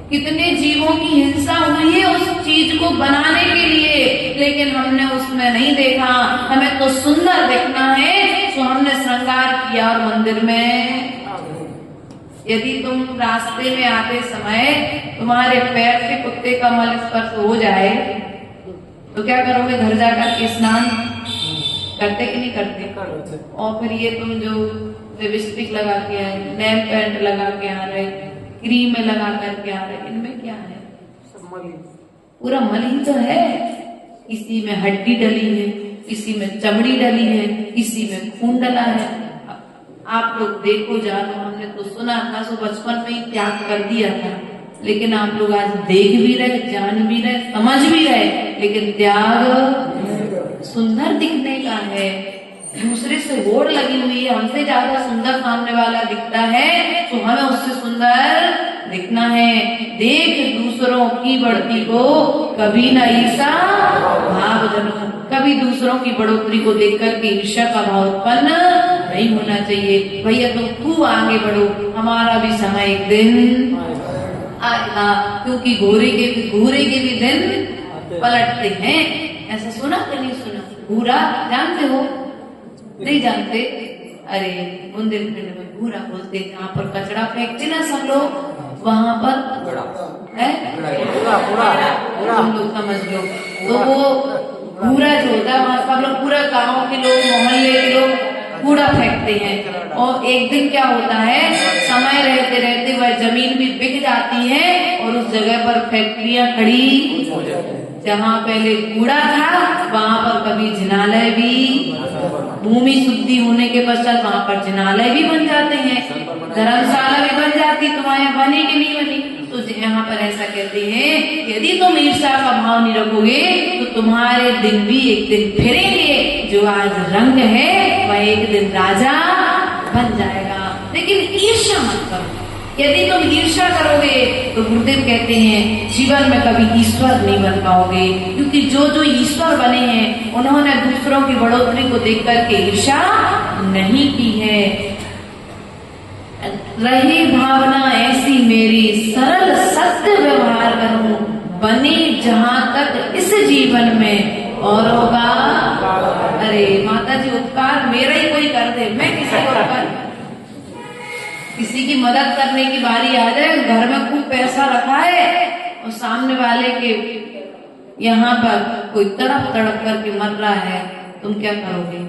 [SPEAKER 2] कितने जीवों की हिंसा हुई है उस चीज को बनाने के लिए, लेकिन हमने उसमें नहीं देखा। हमें तो सुंदर देखना है, तो हमने श्रृंगार किया। और मंदिर में यदि तुम रास्ते में आते समय तुम्हारे पैर से कुत्ते का मल स्पर्श हो जाए तो क्या करोगे? घर जाकर के स्नान करते कि नहीं करते? और फिर ये तुम जो लिपस्टिक लगा के आए, नेल पेंट लगा के आ रहे, क्रीम लगा करके आ रहे, इनमें क्या है? पूरा मल ही तो है। किसी में हड्डी डली है, किसी में चमड़ी डली है, किसी में खून डला है। आप लोग देखो जानो, हमने तो सुना था, सो बचपन में ही त्याग कर दिया था, लेकिन आप लोग आज देख भी रहे, जान भी रहे, समझ भी रहे, लेकिन त्याग सुंदर दिखने का है। दूसरे से होड़ लगी हुई है, हमसे ज्यादा सुंदर सामने वाला दिखता है, तो हमें उससे सुंदर दिखना है। देख दूसरों की बढ़ती को कभी न ईर्षा भाव जनो, कभी दूसरों की बढ़ोतरी को देख करके ईर्ष्या का भाव उत्पन्न नहीं होना चाहिए। भैया तुम खूब आगे बढ़ो, हमारा भी समय एक दिन आएगा, क्योंकि घोरे के भी दिन पलटते हैं। ऐसा सुना कि नहीं सुना? घूरा जानते हो? नहीं जानते? अरे बुंदेलखंड में घूरा बोलते, जहाँ पर कचरा फेंकते ना सब लोग, वहाँ पर है, तुम लोग समझ लो। तो वो घूरा जो होता है, वहाँ सब लोग, पूरा गाँव के लोग, मोहल्ले के लोग कूड़ा फेंकते हैं। और एक दिन क्या होता है, समय रहते रहते वह जमीन भी बिक जाती है और उस जगह पर फैक्ट्रियां खड़ी, जहाँ पहले कूड़ा था वहाँ पर कभी जिनालय भी, भूमि शुद्धि होने के पश्चात वहाँ पर जिनालय भी बन जाते हैं, धर्मशाला भी बन जाती। तुम्हारे बनी कि नहीं बनी? तो यहाँ पर ऐसा कहते हैं, यदि तुम ईर्ष्या का भाव नहीं रखोगे तो तुम्हारे दिन भी एक दिन फिरेंगे, जो आज रंग है वह एक दिन राजा बन जाएगा। लेकिन ईर्ष्या मत करो। यदि तुम ईर्ष्या करोगे तो गुरुदेव कहते हैं जीवन में कभी ईश्वर नहीं बन पाओगे, क्योंकि जो ईश्वर बने हैं उन्होंने दूसरों की बढ़ोतरी को देख करके ईर्ष्या नहीं की है। रही भावना ऐसी मेरी, सरल सत्य व्यवहार करूं, बने जहां तक इस जीवन में और होगा। अरे माता जी, उपकार मेरा ही कोई कर दे, मैं किसी को उपकार, किसी की मदद करने की बारी आ जाए, घर में खूब पैसा रखा है और सामने वाले के यहाँ पर कोई तड़प तड़प करके मर रहा है, तुम क्या करोगे?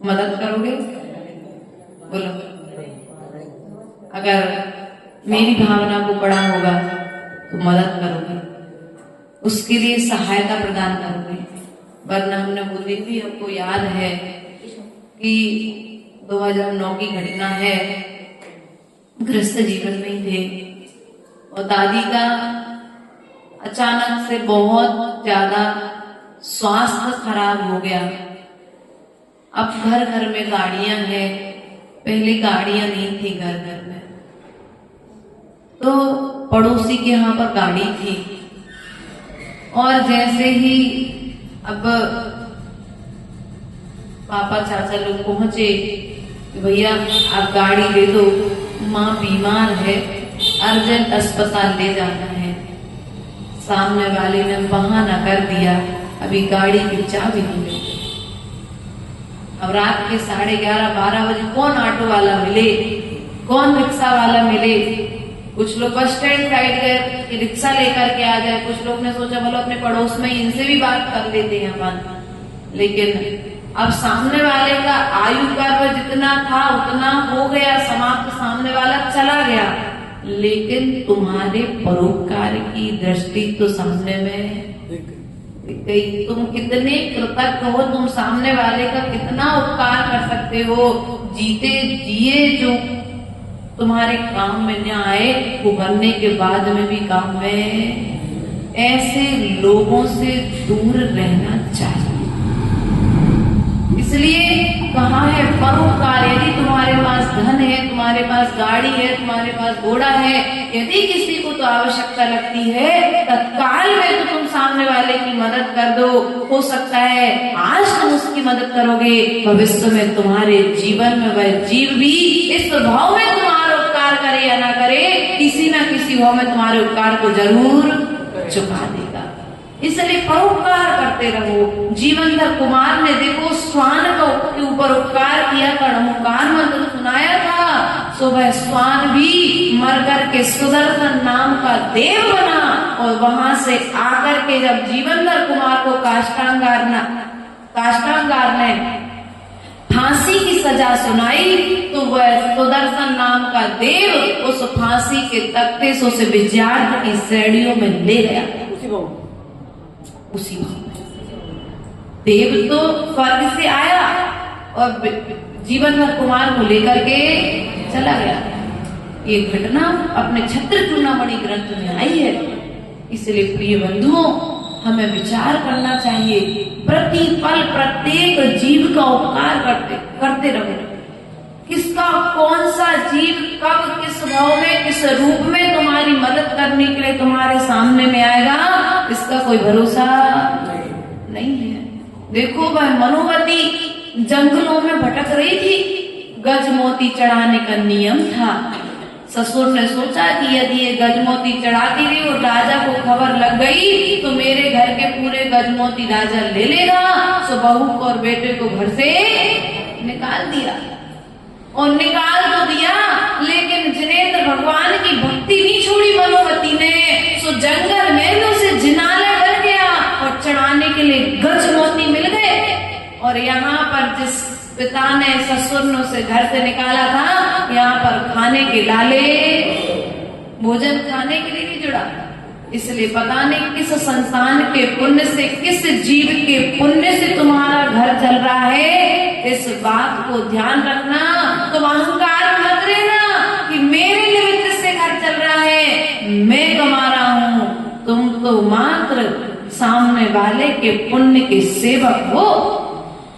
[SPEAKER 2] मदद करोगे? बोलो। अगर मेरी भावना को बड़ा होगा तो मदद करोगे, उसके लिए सहायता प्रदान करोगे। वरना हमने वो दिन भी हमको याद है, कि 2009 की घटना है। गृहस्थ जीवन में ही थे और दादी का अचानक से बहुत ज्यादा स्वास्थ्य खराब हो गया। अब घर घर में गाड़ियां हैं, पहले गाड़ियां नहीं थी घर घर में। तो पड़ोसी के यहाँ पर गाड़ी थी और जैसे ही अब पापा चाचा लोग पहुंचे कि भैया आप गाड़ी दे दो, माँ बीमार है, अर्जेंट अस्पताल ले जाना है। सामने वाले ने बहाना कर दिया, अभी गाड़ी की चाबी नहीं मिली। अब रात के 11:30-12 बजे कौन ऑटो वाला मिले, कौन रिक्शा वाला मिले। कुछ लोग बस स्टैंड साइड गए कि रिक्शा लेकर के आ जाए, कुछ लोग ने सोचा बोलो अपने पड़ोस में इनसे भी बात कर लेते हैं अपन। लेकिन अब सामने वाले का आयु पर्व जितना था उतना हो गया समाप्त, सामने वाला चला गया, लेकिन तुम्हारे परोपकार की दृष्टि तो सामने में गई। तुम कितने कृतज्ञ हो, तुम सामने वाले का कितना उपकार कर सकते हो। जीते जिए जो तुम्हारे काम में न आए वो बनने के बाद में भी काम में। ऐसे लोगों से दूर रहना चाहिए। इसलिए कहा है परोपकार। यदि तुम्हारे पास धन है, तुम्हारे पास गाड़ी है, तुम्हारे पास घोड़ा है, यदि किसी को तो आवश्यकता लगती है तत्काल में तो तुम सामने वाले की मदद कर दो। हो सकता है आज तुम उसकी मदद करोगे, भविष्य में तुम्हारे जीवन में वह जीव भी इस भाव में तुम्हारा उपकार करे या ना करे, किसी ना किसी भाव में तुम्हारे उपकार को जरूर चुका देगा। इसलिए परोपकार करते रहो। जीवनधर कुमार ने देखो स्वान के ऊपर उपकार किया, कर्णमुकार मंत्र सुनाया था। सो वह स्वान भी मर कर के सुदर्शन नाम का देव बना और वहां से आकर के जब जीवनधर कुमार को काष्टांगार ने फांसी की सजा सुनाई तो वह सुदर्शन नाम का देव उस फांसी के तख्ते से उसे विजयार्थ की श्रेणियों में ले गया। उसी देव तो स्वर्ग से आया और जीवनधर कुमार को लेकर के चला गया। ये घटना अपने छत्र चूड़ामणि ग्रंथ में आई है। इसलिए प्रिय बंधुओं, हमें विचार करना चाहिए, प्रति पल प्रत्येक जीव का उपकार करते रहो। किसका कौन सा जीव कब किस भाव में किस रूप में तुम्हारी मदद करने के लिए तुम्हारे सामने में आएगा, इसका कोई भरोसा नहीं है। देखो वह मनोवती जंगलों में भटक रही थी, गजमोती चढ़ाने का नियम था। ससुर ने सोचा कि यदि ये गजमोती चढ़ाती रही और राजा को खबर लग गई तो मेरे घर के पूरे गजमोती राजा ले लेगा। सो बहू को और बेटे को घर से निकाल दिया। और निकाल तो दिया, लेकिन जिनेंद्र भगवान की भक्ति नहीं छोड़ी मनोवती ने। सो जंगल में भी उसे जिनाला कर गया और चढ़ाने के लिए गजमोती मिल गए। और यहाँ पर जिस पिता ने ससुर ने उसे घर से निकाला था, यहाँ पर खाने के लाले, भोजन खाने के लिए नहीं जुड़ा। इसलिए पता नहीं किस संस्थान के पुण्य से, किस जीव के पुण्य से तुम्हारा घर चल रहा है। इस बात को ध्यान रखना। तुम अहंकार मत लेना कि मेरे निमित्त से घर चल रहा है, मैं कमा रहा हूँ। तुम तो मात्र सामने वाले के पुण्य के सेवक हो।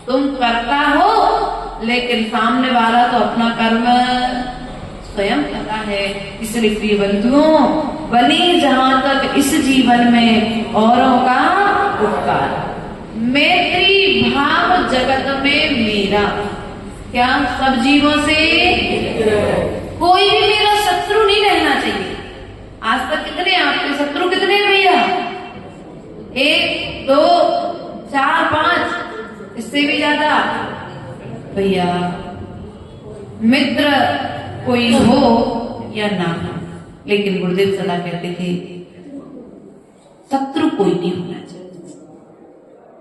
[SPEAKER 2] तुम करता हो, लेकिन सामने वाला तो अपना कर्म स्वयं करता है। इसलिए प्रिय बंधुओं, बने जहां तक इस जीवन में औरों का उपकार, मैत्री भाव जगत में मेरा। क्या सब जीवों से कोई भी मेरा शत्रु नहीं रहना चाहिए। आज तक कितने आपके शत्रु कितने भैया? 1 2 4 5, इससे भी ज्यादा भैया। मित्र कोई हो या ना हो, लेकिन गुरुदेव सदा कहते थे शत्रु कोई नहीं होना चाहिए।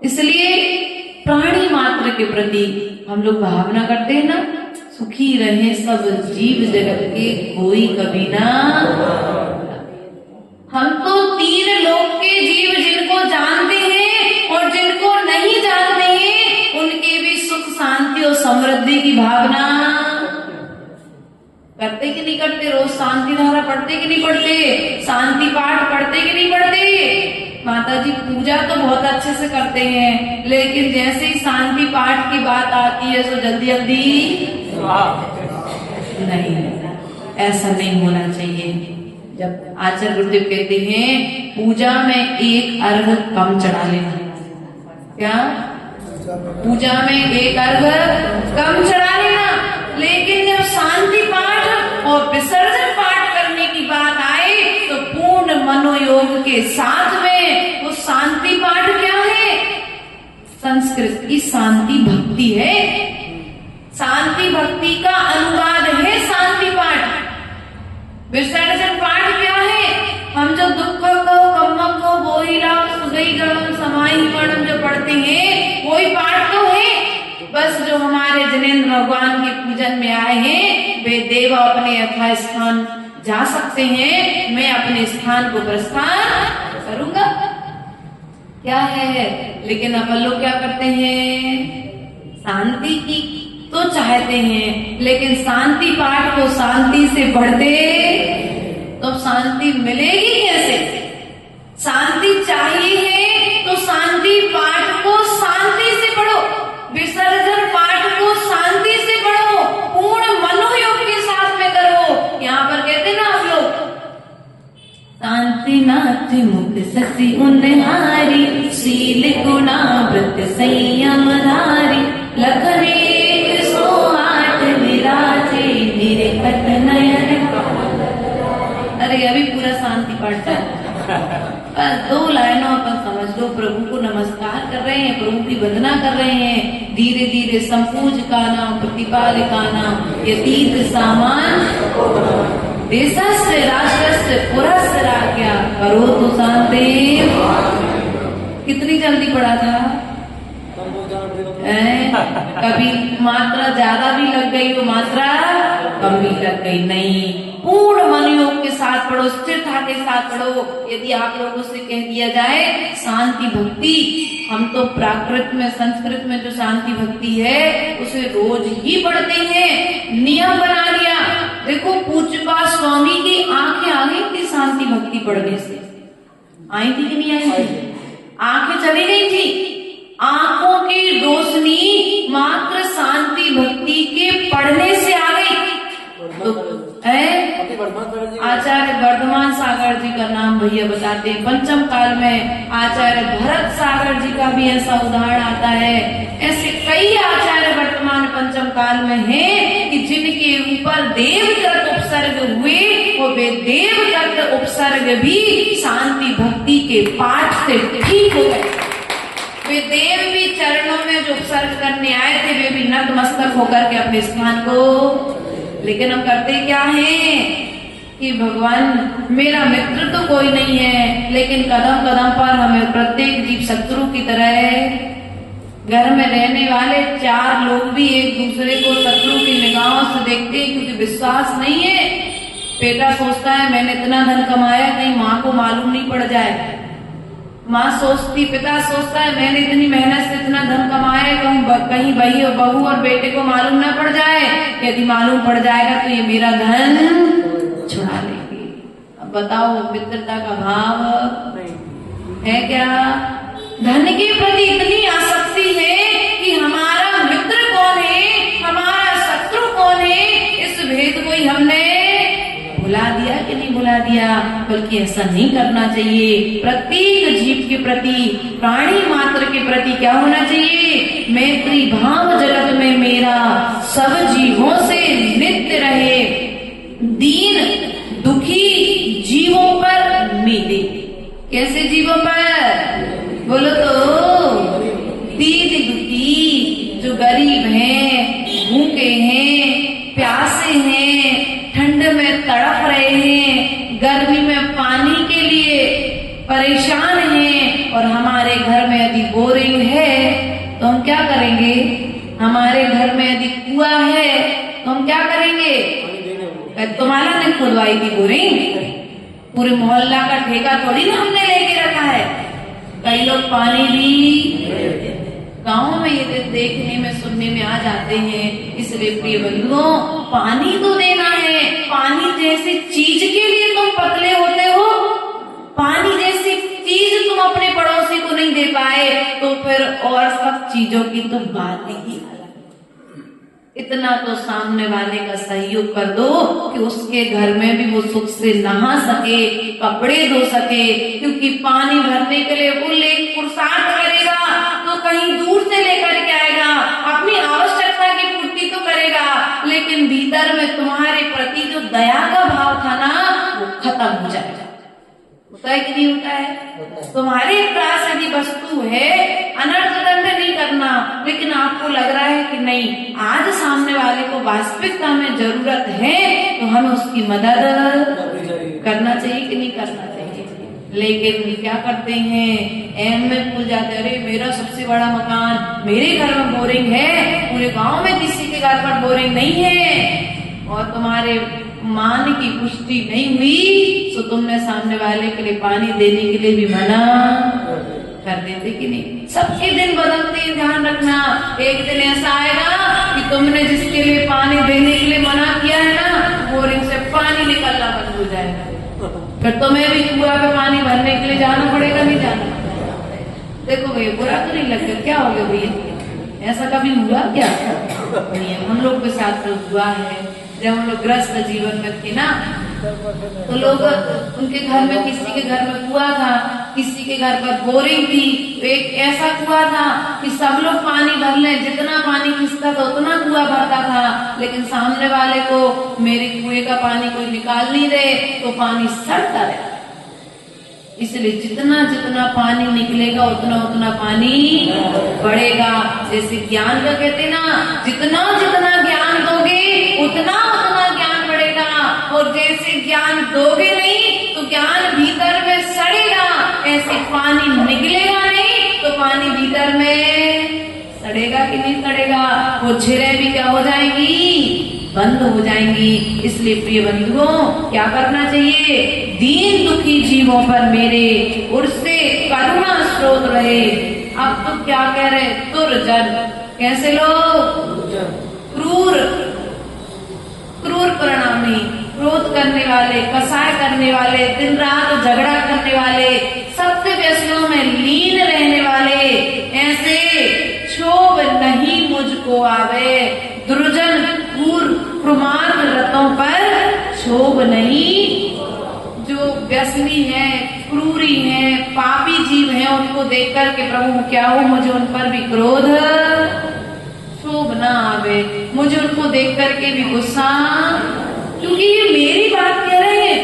[SPEAKER 2] इसलिए प्राणी मात्र के प्रति हम लोग भावना करते हैं ना, सुखी रहे सब जीव जगत के कोई कभी ना। हम तो 3 लोक के जीव जिनको जानते हैं और जिनको नहीं जानते हैं, उनके भी सुख शांति और समृद्धि की भावना करते कि नहीं करते? रोज शांति धारा पढ़ते कि नहीं पढ़ते? शांति पाठ पढ़ते कि नहीं पढ़ते? माता जी पूजा तो बहुत अच्छे से करते हैं, लेकिन जैसे ही शांति पाठ की बात आती है तो जल्दी जल्दी नहीं, ऐसा नहीं होना चाहिए। जब आचार्य गुरुदेव कहते हैं पूजा में एक अर्घ कम चढ़ा लेना, क्या पूजा में एक अर्घ कम चढ़ा लेना, लेकिन जब शांति पाठ और विसर्जन पाठ करने की बात आए तो पूर्ण मनोयोग के साथ में वो शांति पाठ क्या है? संस्कृत की शांति भक्ति है। शांति भक्ति का अनुवाद है शांति पाठ। विसर्जन पाठ क्या है? हम जो दुख को कम्मक को बोहिला सुगई गणम समाई गणम जो पढ़ते हैं वही पाठ तो है। बस जो हमारे जिनेंद्र भगवान के पूजन में आए हैं वे देव अपने यथा स्थान जा सकते हैं, मैं अपने स्थान को प्रस्थान करूंगा। क्या है? लेकिन अपन लोग क्या करते हैं? शांति की तो चाहते हैं, लेकिन शांति पाठ को शांति से पढ़ते तो शांति मिलेगी कैसे? शांति चाहिए है तो शांति पाठ को शांति से पढ़ो, विसर्जन पाठ को शांति से पढ़ो, पूर्ण मनोयोग के साथ में करो। यहाँ पर कहते ना आप लोग, शांति नाथ मुख ससी उन्हारी, शील गुणावृत संयम धारी, लखने सो आठ विराजे निरखत नयन। अरे अभी पूरा शांति पाठ चल, बस 2 लाइनों पर समझ लो। प्रभु को नमस्कार कर रहे हैं, प्रभु की वंदना कर रहे हैं, धीरे धीरे संपूज का नाम प्रतिपाल का नाम यतीत सामान देशस्य राष्ट्रस्य पुरस्य राज्ञा करो तो शांति। कितनी जल्दी पढ़ा था? कभी मात्रा ज्यादा भी लग गई तो मात्रा कम भी लग गई। नहीं, पूर्ण मनोयोग के साथ पढ़ो, स्थिरता के साथ पढ़ो। यदि आप लोगों से कह दिया जाए शांति भक्ति, हम तो प्राकृत में संस्कृत में जो शांति भक्ति है उसे रोज ही पढ़ते हैं, नियम बना लिया। देखो पूज्यपाद स्वामी की आंखें आ गई थी शांति भक्ति पढ़ने से, आई थी कि नहीं आई थी? आंखें चली गई थी, आंखों की रोशनी मात्र शांति भक्ति के पढ़ने से आ गई। तो आचार्य वर्धमान सागर जी का नाम भैया बताते हैं। पंचम काल में आचार्य भरत सागर जी का भी ऐसा उदाहरण आता है। ऐसे कई आचार्य वर्तमान पंचम काल में हैं कि जिनके ऊपर देवदत्त उपसर्ग हुए वो वे देवदत्त उपसर्ग भी शांति भक्ति के पाठ से ठीक हो गए। वे देव भी चरणों में जो उपसर्ग करने आए थे वे भी नतमस्तक होकर के अपने स्थान को। लेकिन हम करते क्या हैं कि भगवान मेरा मित्र तो कोई नहीं है, लेकिन कदम कदम पर हमें प्रत्येक जीव शत्रु की तरह, घर में रहने वाले 4 लोग भी एक दूसरे को शत्रु की निगाहों से देखते हैं, क्योंकि विश्वास नहीं है। बेटा सोचता है मैंने इतना धन कमाया कहीं माँ को मालूम नहीं पड़ जाए, माँ सोचती, पिता सोचता है मैंने इतनी मेहनत से इतना धन कमाया कहीं भाई और बहू और बेटे को मालूम ना पड़ जाए, यदि मालूम पड़ जाएगा तो ये मेरा धन छुड़ा लेंगे। अब बताओ मित्रता का भाव है क्या? धन के प्रति इतनी आसक्ति है कि हमारा मित्र कौन है, हमारा शत्रु कौन है, इस भेद को ही हमने भुला दिया कि नहीं भुला दिया। बल्कि ऐसा नहीं करना चाहिए। प्रत्येक जीव के प्रति, प्राणी मात्र के प्रति क्या होना चाहिए? मैत्री भाव जगत में मेरा सब जीवों से नित्य रहे, दीन दुखी जीवों पर मेरे। कैसे जीवों पर? बोलो तो, दीन दुखी जो गरीब हैं, भूखे हैं, प्यासे हैं, ठंड में तड़प रहे हैं, गर्मी में पानी के लिए परेशान हैं, और हमारे घर में यदि बोरिंग है तो हम क्या करेंगे? हमारे घर में यदि कुआं है तो हम क्या करेंगे? तुम्हारा ने खुदवाई थी बोरिंग? पूरे मोहल्ला का ठेका थोड़ी ना हमने लेके रखा है। कई लोग पानी भी, गाँव में ये दिन देखने में सुनने में आ जाते हैं। इसलिए प्रिय बंधुओं, पानी तो देना है। पानी जैसी चीज के लिए तुम पतले होते हो, पानी जैसी चीज तुम अपने पड़ोसी को नहीं दे पाए, तो फिर और सब चीजों की तो बात ही अलग। इतना तो सामने वाले का सहयोग कर दो कि उसके घर में भी वो सुख से नहा सके, कपड़े धो सके। क्योंकि पानी भरने के लिए वो पुरुषार्थ करेगा तो कहीं दूर से लेकर के आएगा, अपनी आवश्यकता की पूर्ति तो करेगा, लेकिन भीतर में तुम्हारे प्रति जो दया का भाव था ना, वो खत्म हो जाएगा। होता है कि नहीं होता है? तुम्हारे पास यदि वस्तु है, अनर्थ दंड नहीं करना, लेकिन आपको लग रहा है कि नहीं, आज सामने वाले को वास्तविकता में जरूरत है, तो हमें उसकी मदद करना चाहिए कि नहीं करना चाहिए। लेकिन क्या करते हैं, एम में भूल जाते, अरे मेरा सबसे बड़ा मकान, मेरे घर में बोरिंग है, पूरे गांव में किसी के घर पर बोरिंग नहीं है, और तुम्हारे मान की पुष्टि नहीं हुई, तो तुमने सामने वाले के लिए पानी देने के लिए भी मना कर देते कि नहीं। सबके दिन बदलते हैं, ध्यान रखना। एक दिन ऐसा आएगा कि तुमने जिसके लिए पानी देने के लिए मना किया है ना, बोरिंग से पानी निकलना बंद हो जाएगा, फिर तुम्हें भी कुआं पे पानी भरने के लिए जाना पड़ेगा, नहीं जाना। देखो भैया, बुरा तो नहीं लगता, क्या हो गया भैया, ऐसा कभी हुआ क्या? हम लोग के साथ तो हुआ है। जब हम लोग ग्रस्त जीवन में थे ना, तो लोग, उनके घर में, किसी के घर में कुआं था, किसी के घर पर बोरिंग थी, तो एक ऐसा कुआं था कि सब लोग पानी भर ले, जितना पानी खिंचता था उतना कुआं भरता था, लेकिन सामने वाले को मेरे कुएं का पानी कोई निकाल नहीं दे, तो पानी सड़ता रहा। इसलिए जितना जितना पानी निकलेगा उतना उतना पानी बढ़ेगा। जैसे ज्ञान का कहते ना, जितना जितना ज्ञान दोगे उतना उतना ज्ञान बढ़ेगा, और जैसे ज्ञान दोगे नहीं तो ज्ञान भीतर में सड़ेगा, ऐसे पानी निकलेगा नहीं तो पानी भीतर में सड़ेगा कि नहीं सड़ेगा, वो छिरे भी क्या हो जाएंगी, बंद हो जाएंगी। इसलिए प्रिय बंधुओं, क्या करना चाहिए, दीन दुखी जीवों पर मेरे ओर से करुणा स्रोत रहे। अब तो क्या कह रहे, दुर्जन, कैसे लोग, क्रूर, क्रूर परिणामी, क्रोध करने वाले, कसाय करने वाले, दिन रात झगड़ा करने वाले, सत्य व्यसनों में लीन रहने वाले, ऐसे क्षोभ नहीं मुझको आवे। दुर्जन क्रूर कुमार्ग रतों पर क्षोभ नहीं। जो व्यसनी है, क्रूरी है, पापी जीव है, उनको देख करके प्रभु क्या हो, मुझे उन पर भी क्रोध क्षोभ ना आवे, मुझे उनको देख करके भी गुस्सा, क्योंकि ये मेरी बात कह रहे हैं,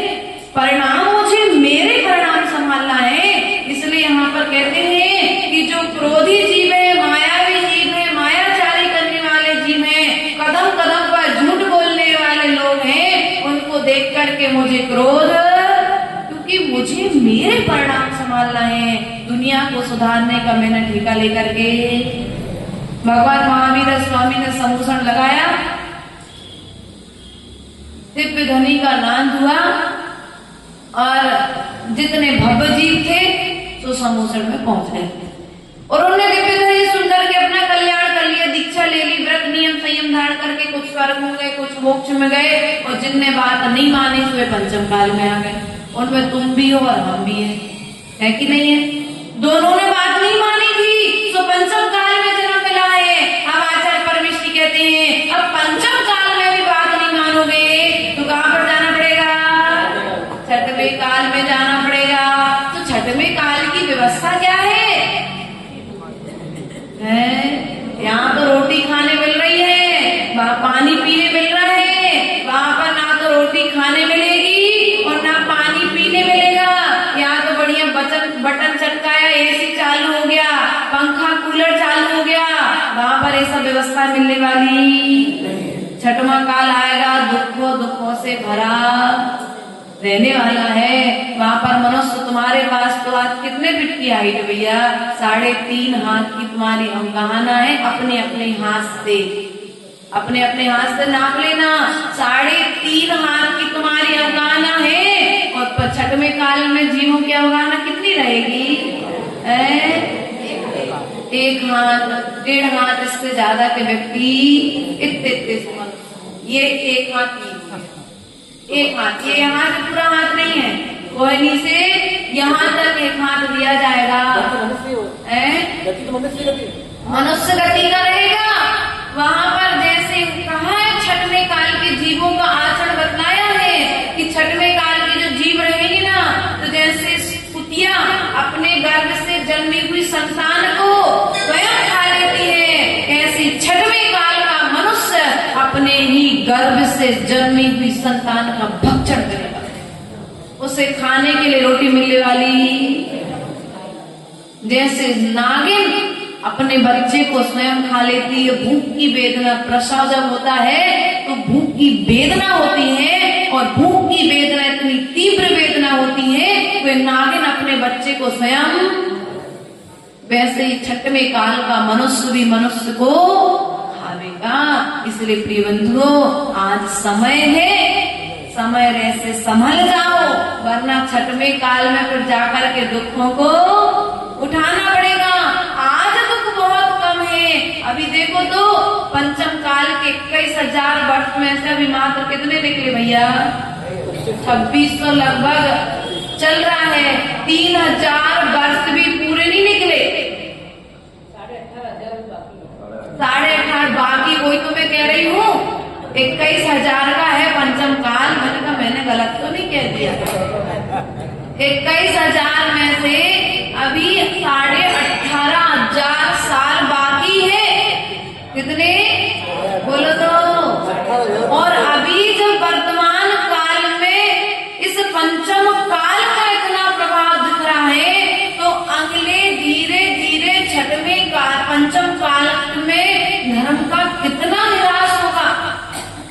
[SPEAKER 2] परिणाम मुझे मेरे परिणाम संभालना है। इसलिए यहाँ पर कहते हैं कि जो क्रोधी जीव है, मायावी जीव है, मायाचारी करने वाले जीव है, कदम कदम पर झूठ बोलने वाले लोग हैं, उनको देख करके मुझे क्रोध, क्योंकि मुझे मेरे परिणाम संभालना है। दुनिया को सुधारने का मैंने ठेका लेकर के, भगवान महावीर स्वामी ने समूषण लगाया, दिव्य ध्वनि का नाद हुआ, और जितने भव्य जीव थे तो समूषण में पहुंच गए, और उन्होंने दिव्य ध्वनि सुनकर के अपना कल्याण कर लिया, दीक्षा ले ली, व्रत नियम संयम धारण करके कुछ स्वर्ग में गए, कुछ मोक्ष में गए, और जिनने बात नहीं मानी वे पंचम काल में आ गए। उनमें तुम भी हो और हम भी है कि नहीं है? दोनों ने बात नहीं मानी थी तो पंचम काल में जन्म मिला है। अब आचार्य परमेश्वरी कहते हैं, अब पंचम काल में भी बात नहीं मानोगे तो कहाँ पर जाना पड़ेगा? छठवें काल में जाना पड़ेगा। तो छठवें काल की व्यवस्था क्या है? यहाँ तो रोटी खाने मिल रही है, वहाँ पानी पीने मिल रहा है, वहाँ पर ना तो रोटी खाने मिलेगी और ना पानी पीने मिलेगा। यहाँ तो बढ़िया बटन चटकाया, एसी चालू हो गया, पंखा कूलर चालू हो गया, वहाँ पर ऐसा व्यवस्था मिलने वाली। छठवां काल आएगा, दुखों से भरा रहने वाला है। वहाँ पर मनुष्य, तुम्हारे पास तो आज कितने फीट की हाइट है भैया? 3.5 हाथ की तुम्हारी अंगहाना है। अपने अपने हाथ से, अपने अपने हाथ से नाप लेना। 3.5 हाथ की तुम्हारी अंगहाना है, और छठवें काल में जीवों की अंगहाना कितनी रहेगी? एक हाथ 1.5 हाथ इससे ज्यादा के व्यक्ति इतने ये एक हाथ नहीं, एक हाथ, ये हाथ पूरा हाथ नहीं है, कोहनी से यहाँ तक एक हाथ दिया जाएगा। मनुष्य गति का रहेगा। वहाँ पर जैसे कहा है छठवें काल के जीवों का आचरण बतलाया है कि छठवें काल के जो जीव रहेंगे ना, तो जैसे कुतिया अपने गर्भ से जन्मी हुई संतान को स्वयं खा लेती है, ऐसी छठवें काल का मनुष्य अपने ही गर्भ से जन्मी हुई संतान का भक्षण करेगा। उसे खाने के लिए रोटी मिलने वाली, जैसे नागिन अपने बच्चे को स्वयं खा लेती है। भूख की वेदना, प्रसव जब होता है तो भूख की वेदना होती है, और भूख की वेदना इतनी तीव्र वेदना होती है तो नागिन अपने बच्चे को स्वयं, वैसे ही छठवें काल का मनुष्य भी मनुष्य को खावेगा। इसलिए प्रिय बंधुओं, आज समय है, समय से संभल जाओ, वरना छठवें काल में फिर जाकर के दुखों को उठाना पड़ेगा। आज दुख बहुत कम है। अभी देखो तो पंचम काल के 21,000 वर्ष में से अभी मात्र कितने निकले भैया? 2600 लगभग चल रहा है। 3000 वर्ष भी पूरे नहीं निकले, 18,500 बाकी। वही तो मैं कह रही हूँ 21,000 का है पंचम काल। मैंने कहा मैंने गलत तो नहीं कह दिया। 21,000 में से अभी 18,500 साल बाकी है। कितने बोलो तो? और अभी जब वर्तमान काल में इस पंचम काल का इतना प्रभाव दिख रहा है, तो अगले धीरे धीरे छठवें काल, पंचम काल में धर्म का कितना निराश होगा।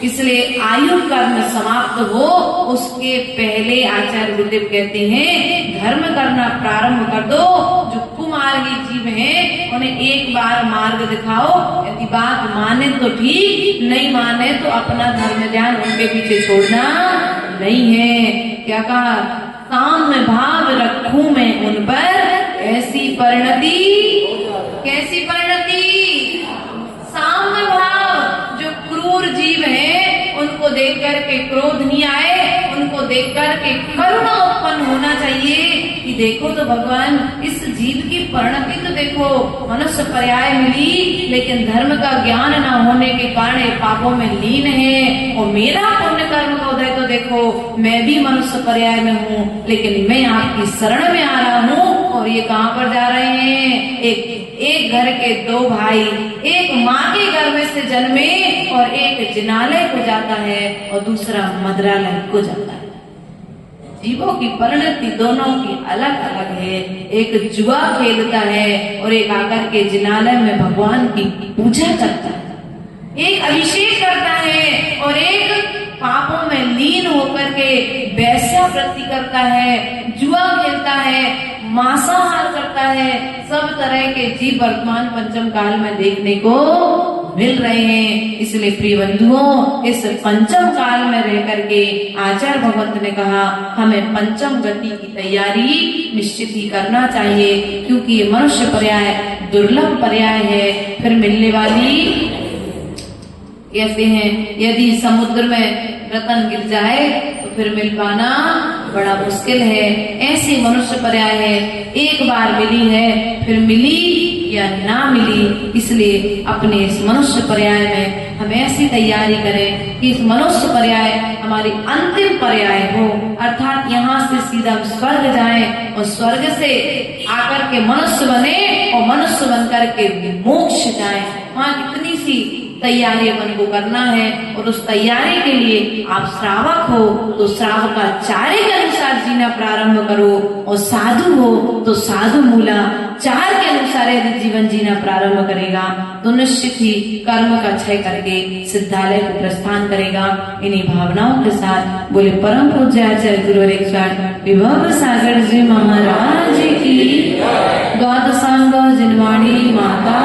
[SPEAKER 2] इसलिए आयु कर्म समाप्त हो उसके पहले आचार्य गुरुदेव कहते हैं धर्म करना प्रारंभ कर दो। जो कुमार्गी जीव हैं उन्हें एक बार मार्ग दिखाओ, यदि बात माने तो ठीक, नहीं माने तो अपना धर्म ध्यान उनके पीछे छोड़ना नहीं है। क्या कहा? साम्य भाव रखूं मैं उन पर, ऐसी परिणति, कैसी परिणति? साम्य भाव। जो क्रूर जीव है उनको देख करके क्रोध नहीं आए, उनको देख करके करुणा उत्पन्न होना चाहिए कि देखो तो भगवान, इस जीव की परिणति तो देखो, मनुष्य पर्याय मिली लेकिन धर्म का ज्ञान न होने के कारण पापों में लीन है। और मेरा पुण्य कर्म का उदय तो देखो, मैं भी मनुष्य पर्याय में हूँ, लेकिन मैं आपकी शरण में आ रहा हूँ। और ये कहाँ पर जा रहे हैं? एक घर के 2 भाई, एक माँ के गर्भ से जन्मे और एक जिनालय को जाता है और दूसरा मद्रालय को जाता है। जीवों की परिणति दोनों की अलग अलग है। एक जुआ खेलता है और एक आकर के जिनालय में भगवान की पूजा करता है। एक अभिषेक करता है और एक पापों में लीन होकर के वैश्यावृत्ति करता है, जुआ खेलता है, मांसाहार करता है। सब तरह के जीव वर्तमान पंचम काल में देखने को मिल रहे हैं। इसलिए प्रिय बंधुओं, इस पंचम काल में रह करके आचार्य भगवंत ने कहा हमें पंचम गति की तैयारी निश्चित ही करना चाहिए, क्योंकि ये मनुष्य पर्याय दुर्लभ पर्याय है। फिर मिलने वाली कैसे हैं? यदि समुद्र में रतन गिर जाए तो फिर मिल पाना बड़ा मुश्किल है। ऐसी मनुष्य पर्याय है, एक बार मिली है फिर मिली या ना मिली। इसलिए अपने इस मनुष्य पर्याय में हम ऐसी तैयारी करें कि इस मनुष्य पर्याय हमारी अंतिम पर्याय हो, अर्थात यहाँ से सीधा हम स्वर्ग जाएं और स्वर्ग से आकर के मनुष्य बने और मनुष्य बन करके मोक्ष जाएं। वहाँ कितनी सी तैयारी अपन को करना है, और उस तैयारी के लिए आप श्रावक हो तो श्रावकाचार्य के अनुसार जीना प्रारंभ करो, और साधु हो तो साधु मूलाचार के अनुसार यदि जीवन जीना प्रारंभ करेगा तो निश्चित ही कर्म का क्षय करके सिद्धालय को प्रस्थान करेगा। इन्हीं भावनाओं के साथ बोले परम पूज्य आचार्य गुरुवर विभव सागर जी महाराज की। द्वादशांग जिनवाणी माता